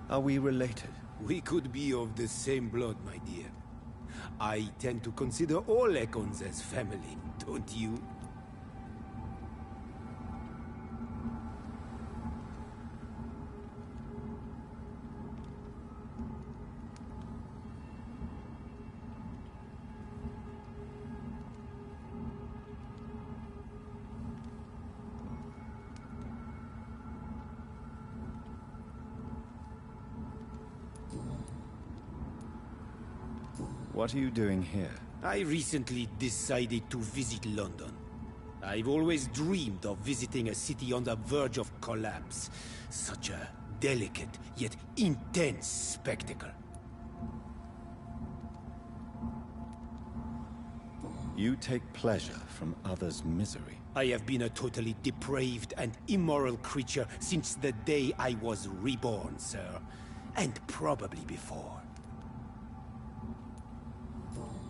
are we related? We could be of the same blood, my dear. I tend to consider all Econs as family, don't you? What are you doing here? I recently decided to visit London. I've always dreamed of visiting a city on the verge of collapse. Such a delicate, yet intense spectacle. You take pleasure from others' misery. I have been a totally depraved and immoral creature since the day I was reborn, sir. And probably before.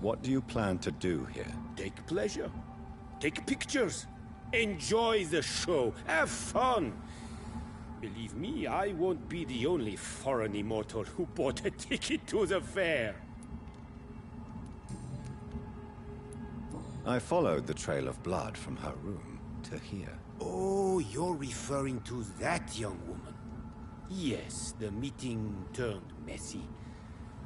What do you plan to do here? Take pleasure. Take pictures. Enjoy the show. Have fun. Believe me, I won't be the only foreign immortal who bought a ticket to the fair. I followed the trail of blood from her room to here. Oh, you're referring to that young woman. Yes, the meeting turned messy.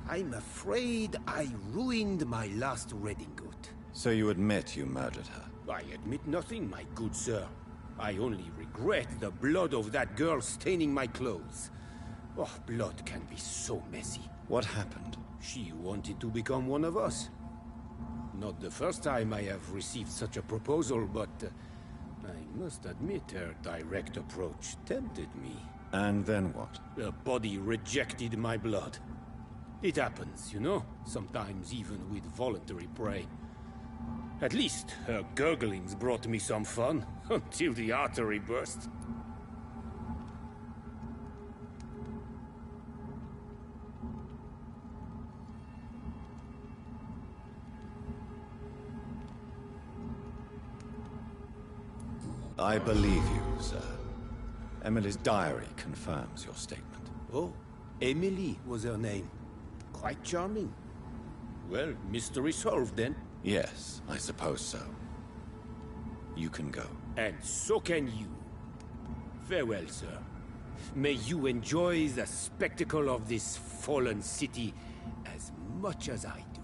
I'm afraid I ruined my last redingote. So you admit you murdered her? I admit nothing, my good sir. I only regret the blood of that girl staining my clothes. Oh, blood can be so messy. What happened? She wanted to become one of us. Not the first time I have received such a proposal, but I must admit her direct approach tempted me. And then what? The body rejected my blood. It happens, you know, sometimes even with voluntary prey. At least her gurglings brought me some fun, until the artery burst. I believe you, sir. Emily's diary confirms your statement. Oh, Emily was her name. Quite charming. Well, mystery solved then. Yes, I suppose so. You can go. And so can you. Farewell, sir. May you enjoy the spectacle of this fallen city as much as I do.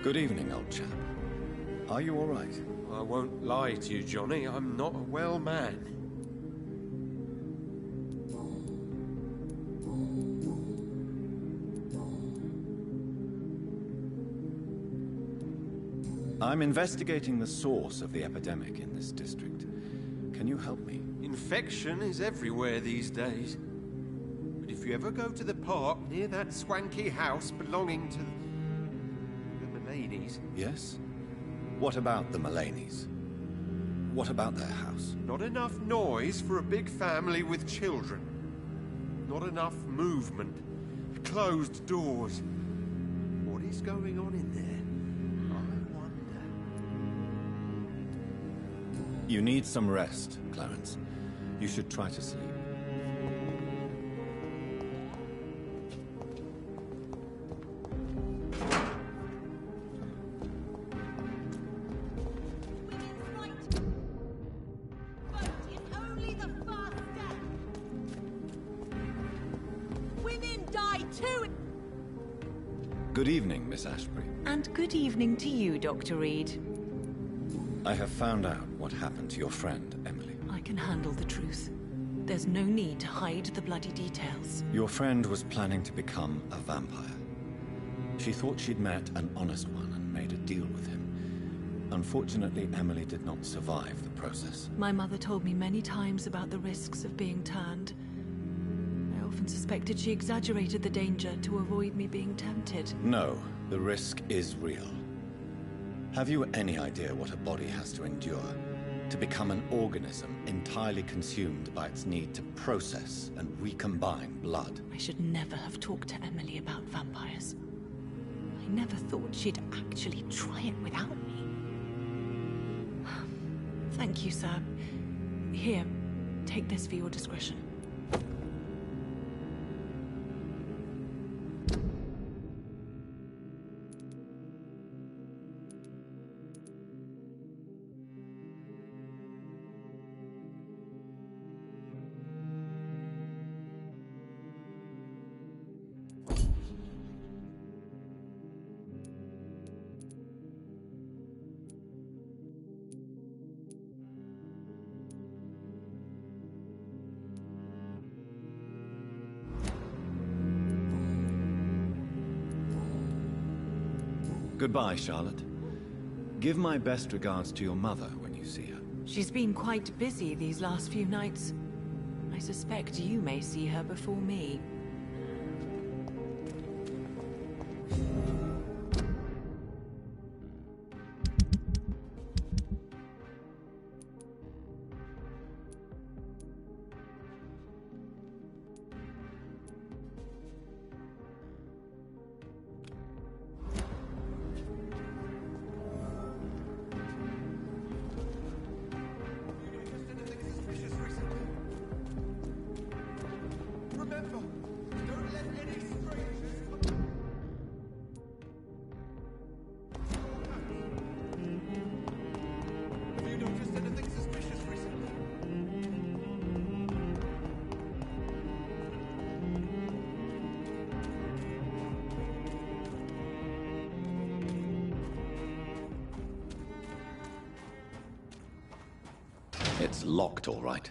Good evening, old chap. Are you all right? I won't lie to you, Johnny. I'm not a well man. I'm investigating the source of the epidemic in this district. Can you help me? Infection is everywhere these days. But if you ever go to the park near that swanky house belonging to the Mullaneys... Yes? What about the Mullaneys? What about their house? Not enough noise for a big family with children. Not enough movement. Closed doors. What is going on in there? You need some rest, Clarence. You should try to sleep. Women die too! Good evening, Miss Ashbury. And good evening to you, Dr. Reed. I have found out what happened to your friend, Emily. I can handle the truth. There's no need to hide the bloody details. Your friend was planning to become a vampire. She thought she'd met an honest one and made a deal with him. Unfortunately, Emily did not survive the process. My mother told me many times about the risks of being turned. I often suspected she exaggerated the danger to avoid me being tempted. No, the risk is real. Have you any idea what a body has to endure to become an organism entirely consumed by its need to process and recombine blood? I should never have talked to Emily about vampires. I never thought she'd actually try it without me. Thank you, sir. Here, take this for your discretion. Goodbye, Charlotte. Give my best regards to your mother when you see her. She's been quite busy these last few nights. I suspect you may see her before me. It's locked, all right.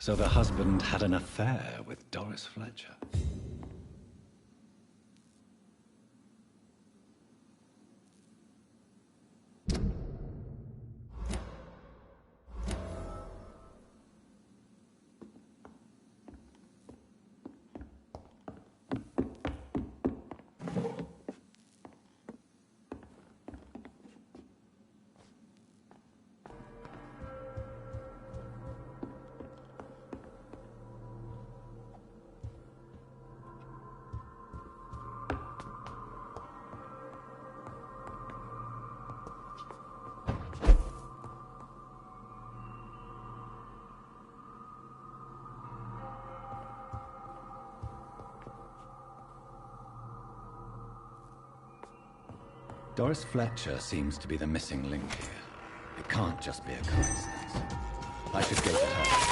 So the husband had an affair with Doris Fletcher. Doris Fletcher seems to be the missing link here. It can't just be a coincidence. I should go to her.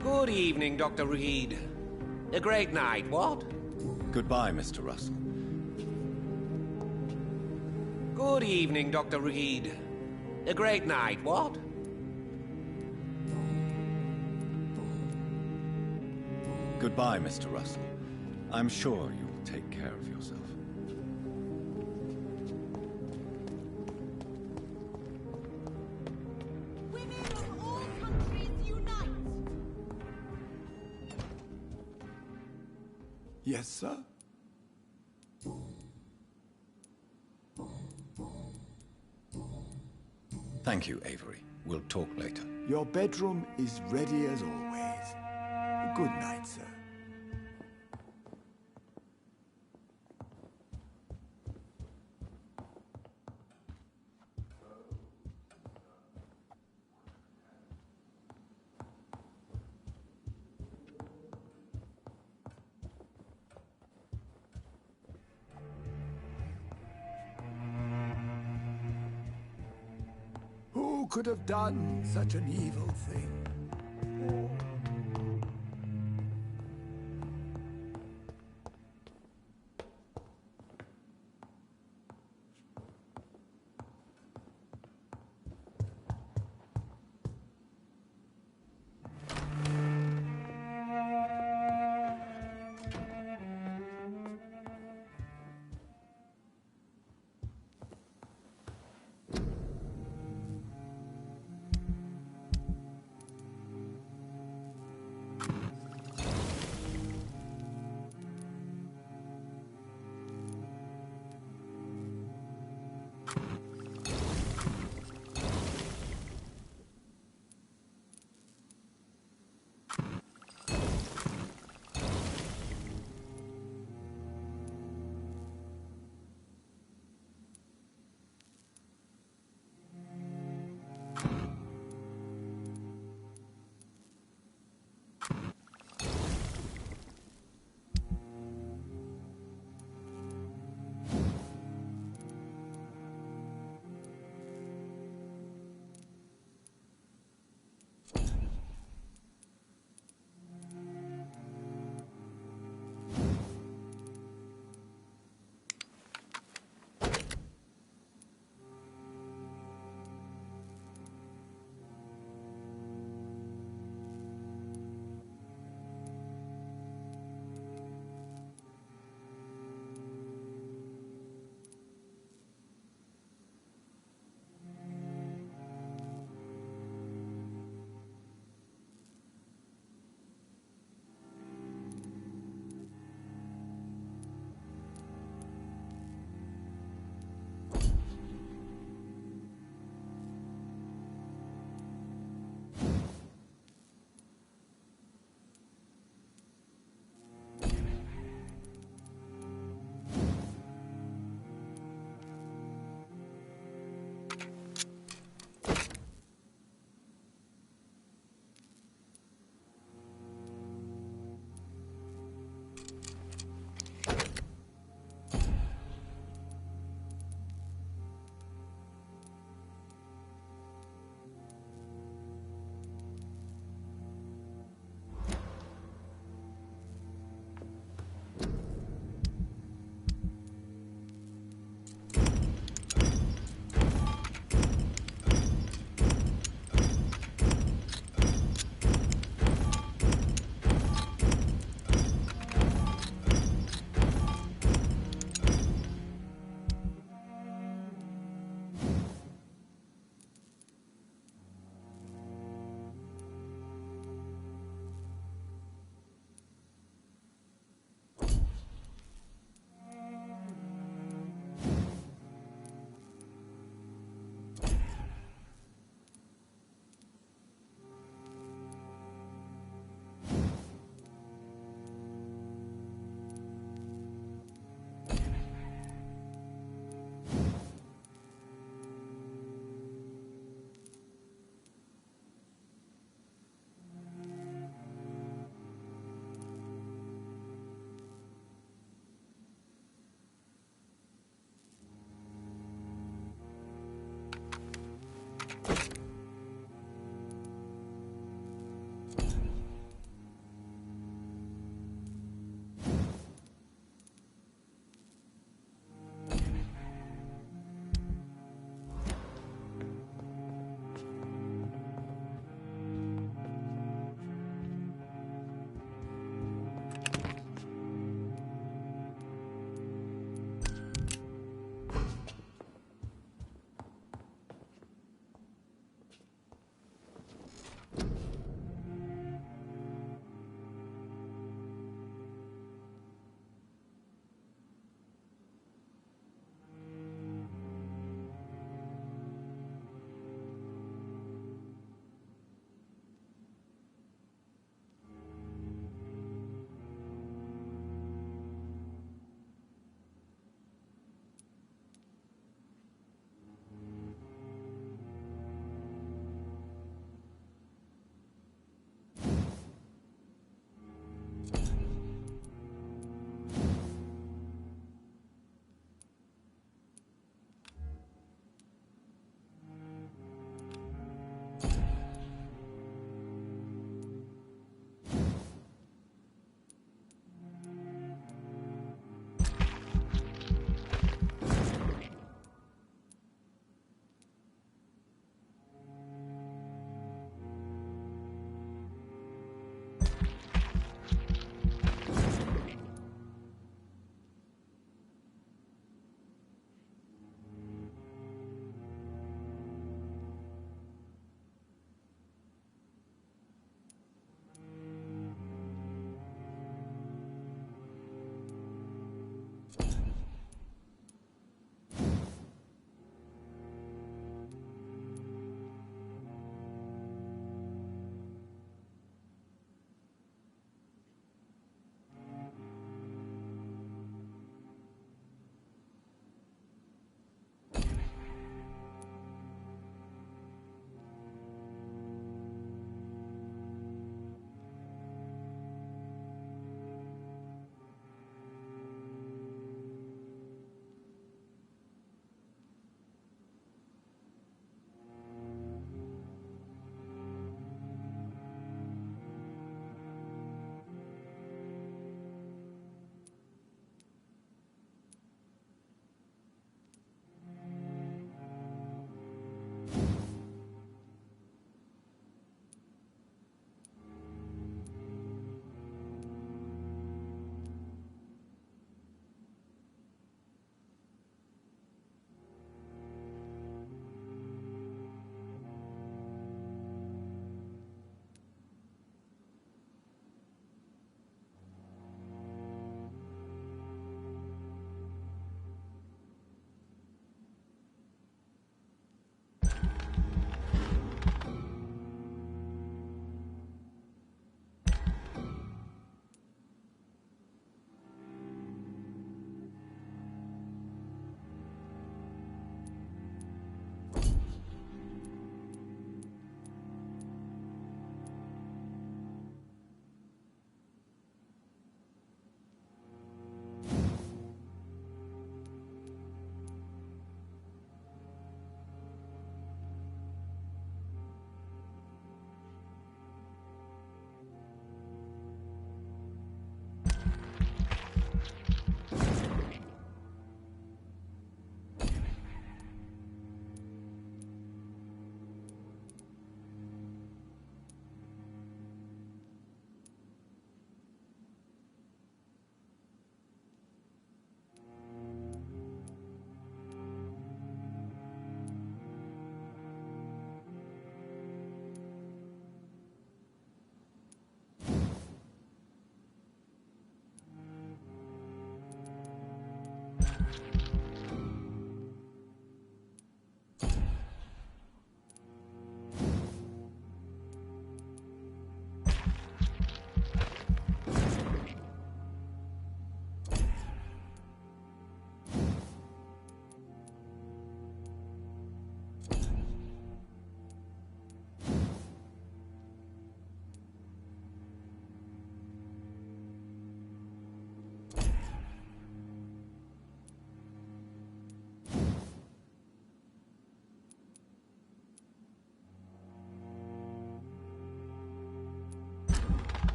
Good evening, Dr. Reed. A great night, what? Goodbye, Mr. Russell. Good evening, Dr. Reed. A great night, what? Goodbye, Mr. Russell. I'm sure you will take care of yourself. Women of all countries unite! Yes, sir? Thank you, Avery. We'll talk later. Your bedroom is ready as always. Good night, sir. Who could have done such an evil thing?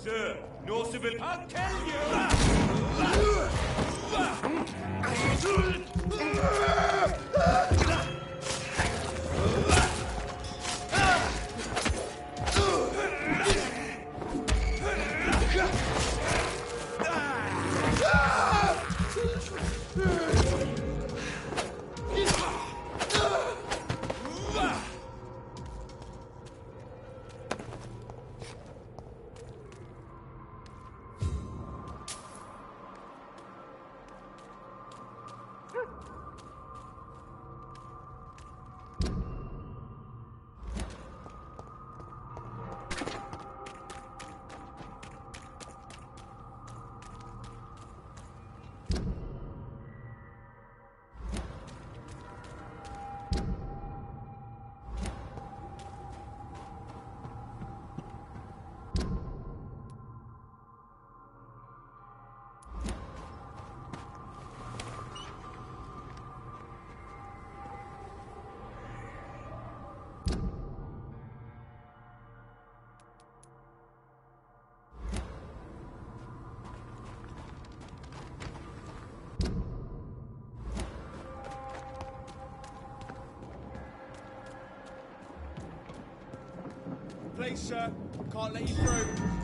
Sir, no civil... I'll kill you! Please, sir. Can't let you through.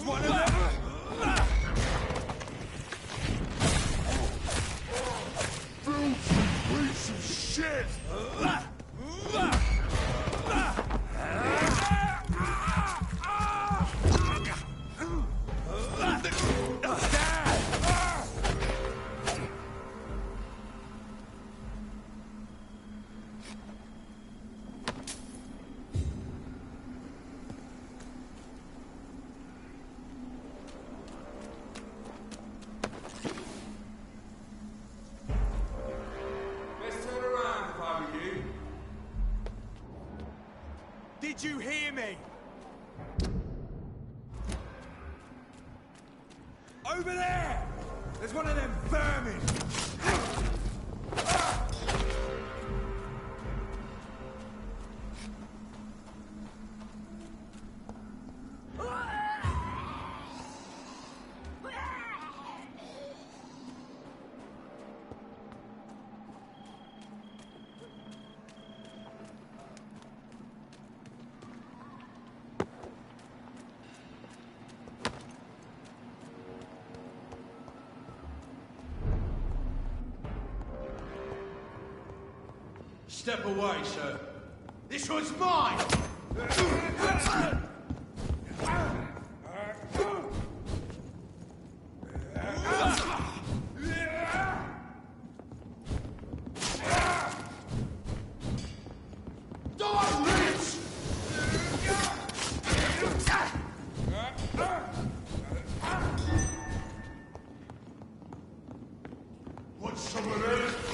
one of them! Filthy piece of shit! Did you hear me? Over there! There's one of them vermin! Step away, sir. This one's mine! Want some of this?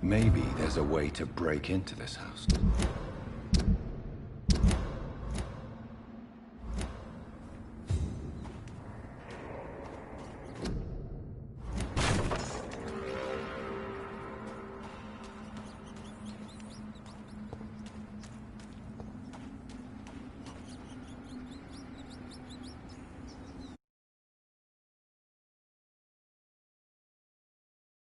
Maybe there's a way to break into this house.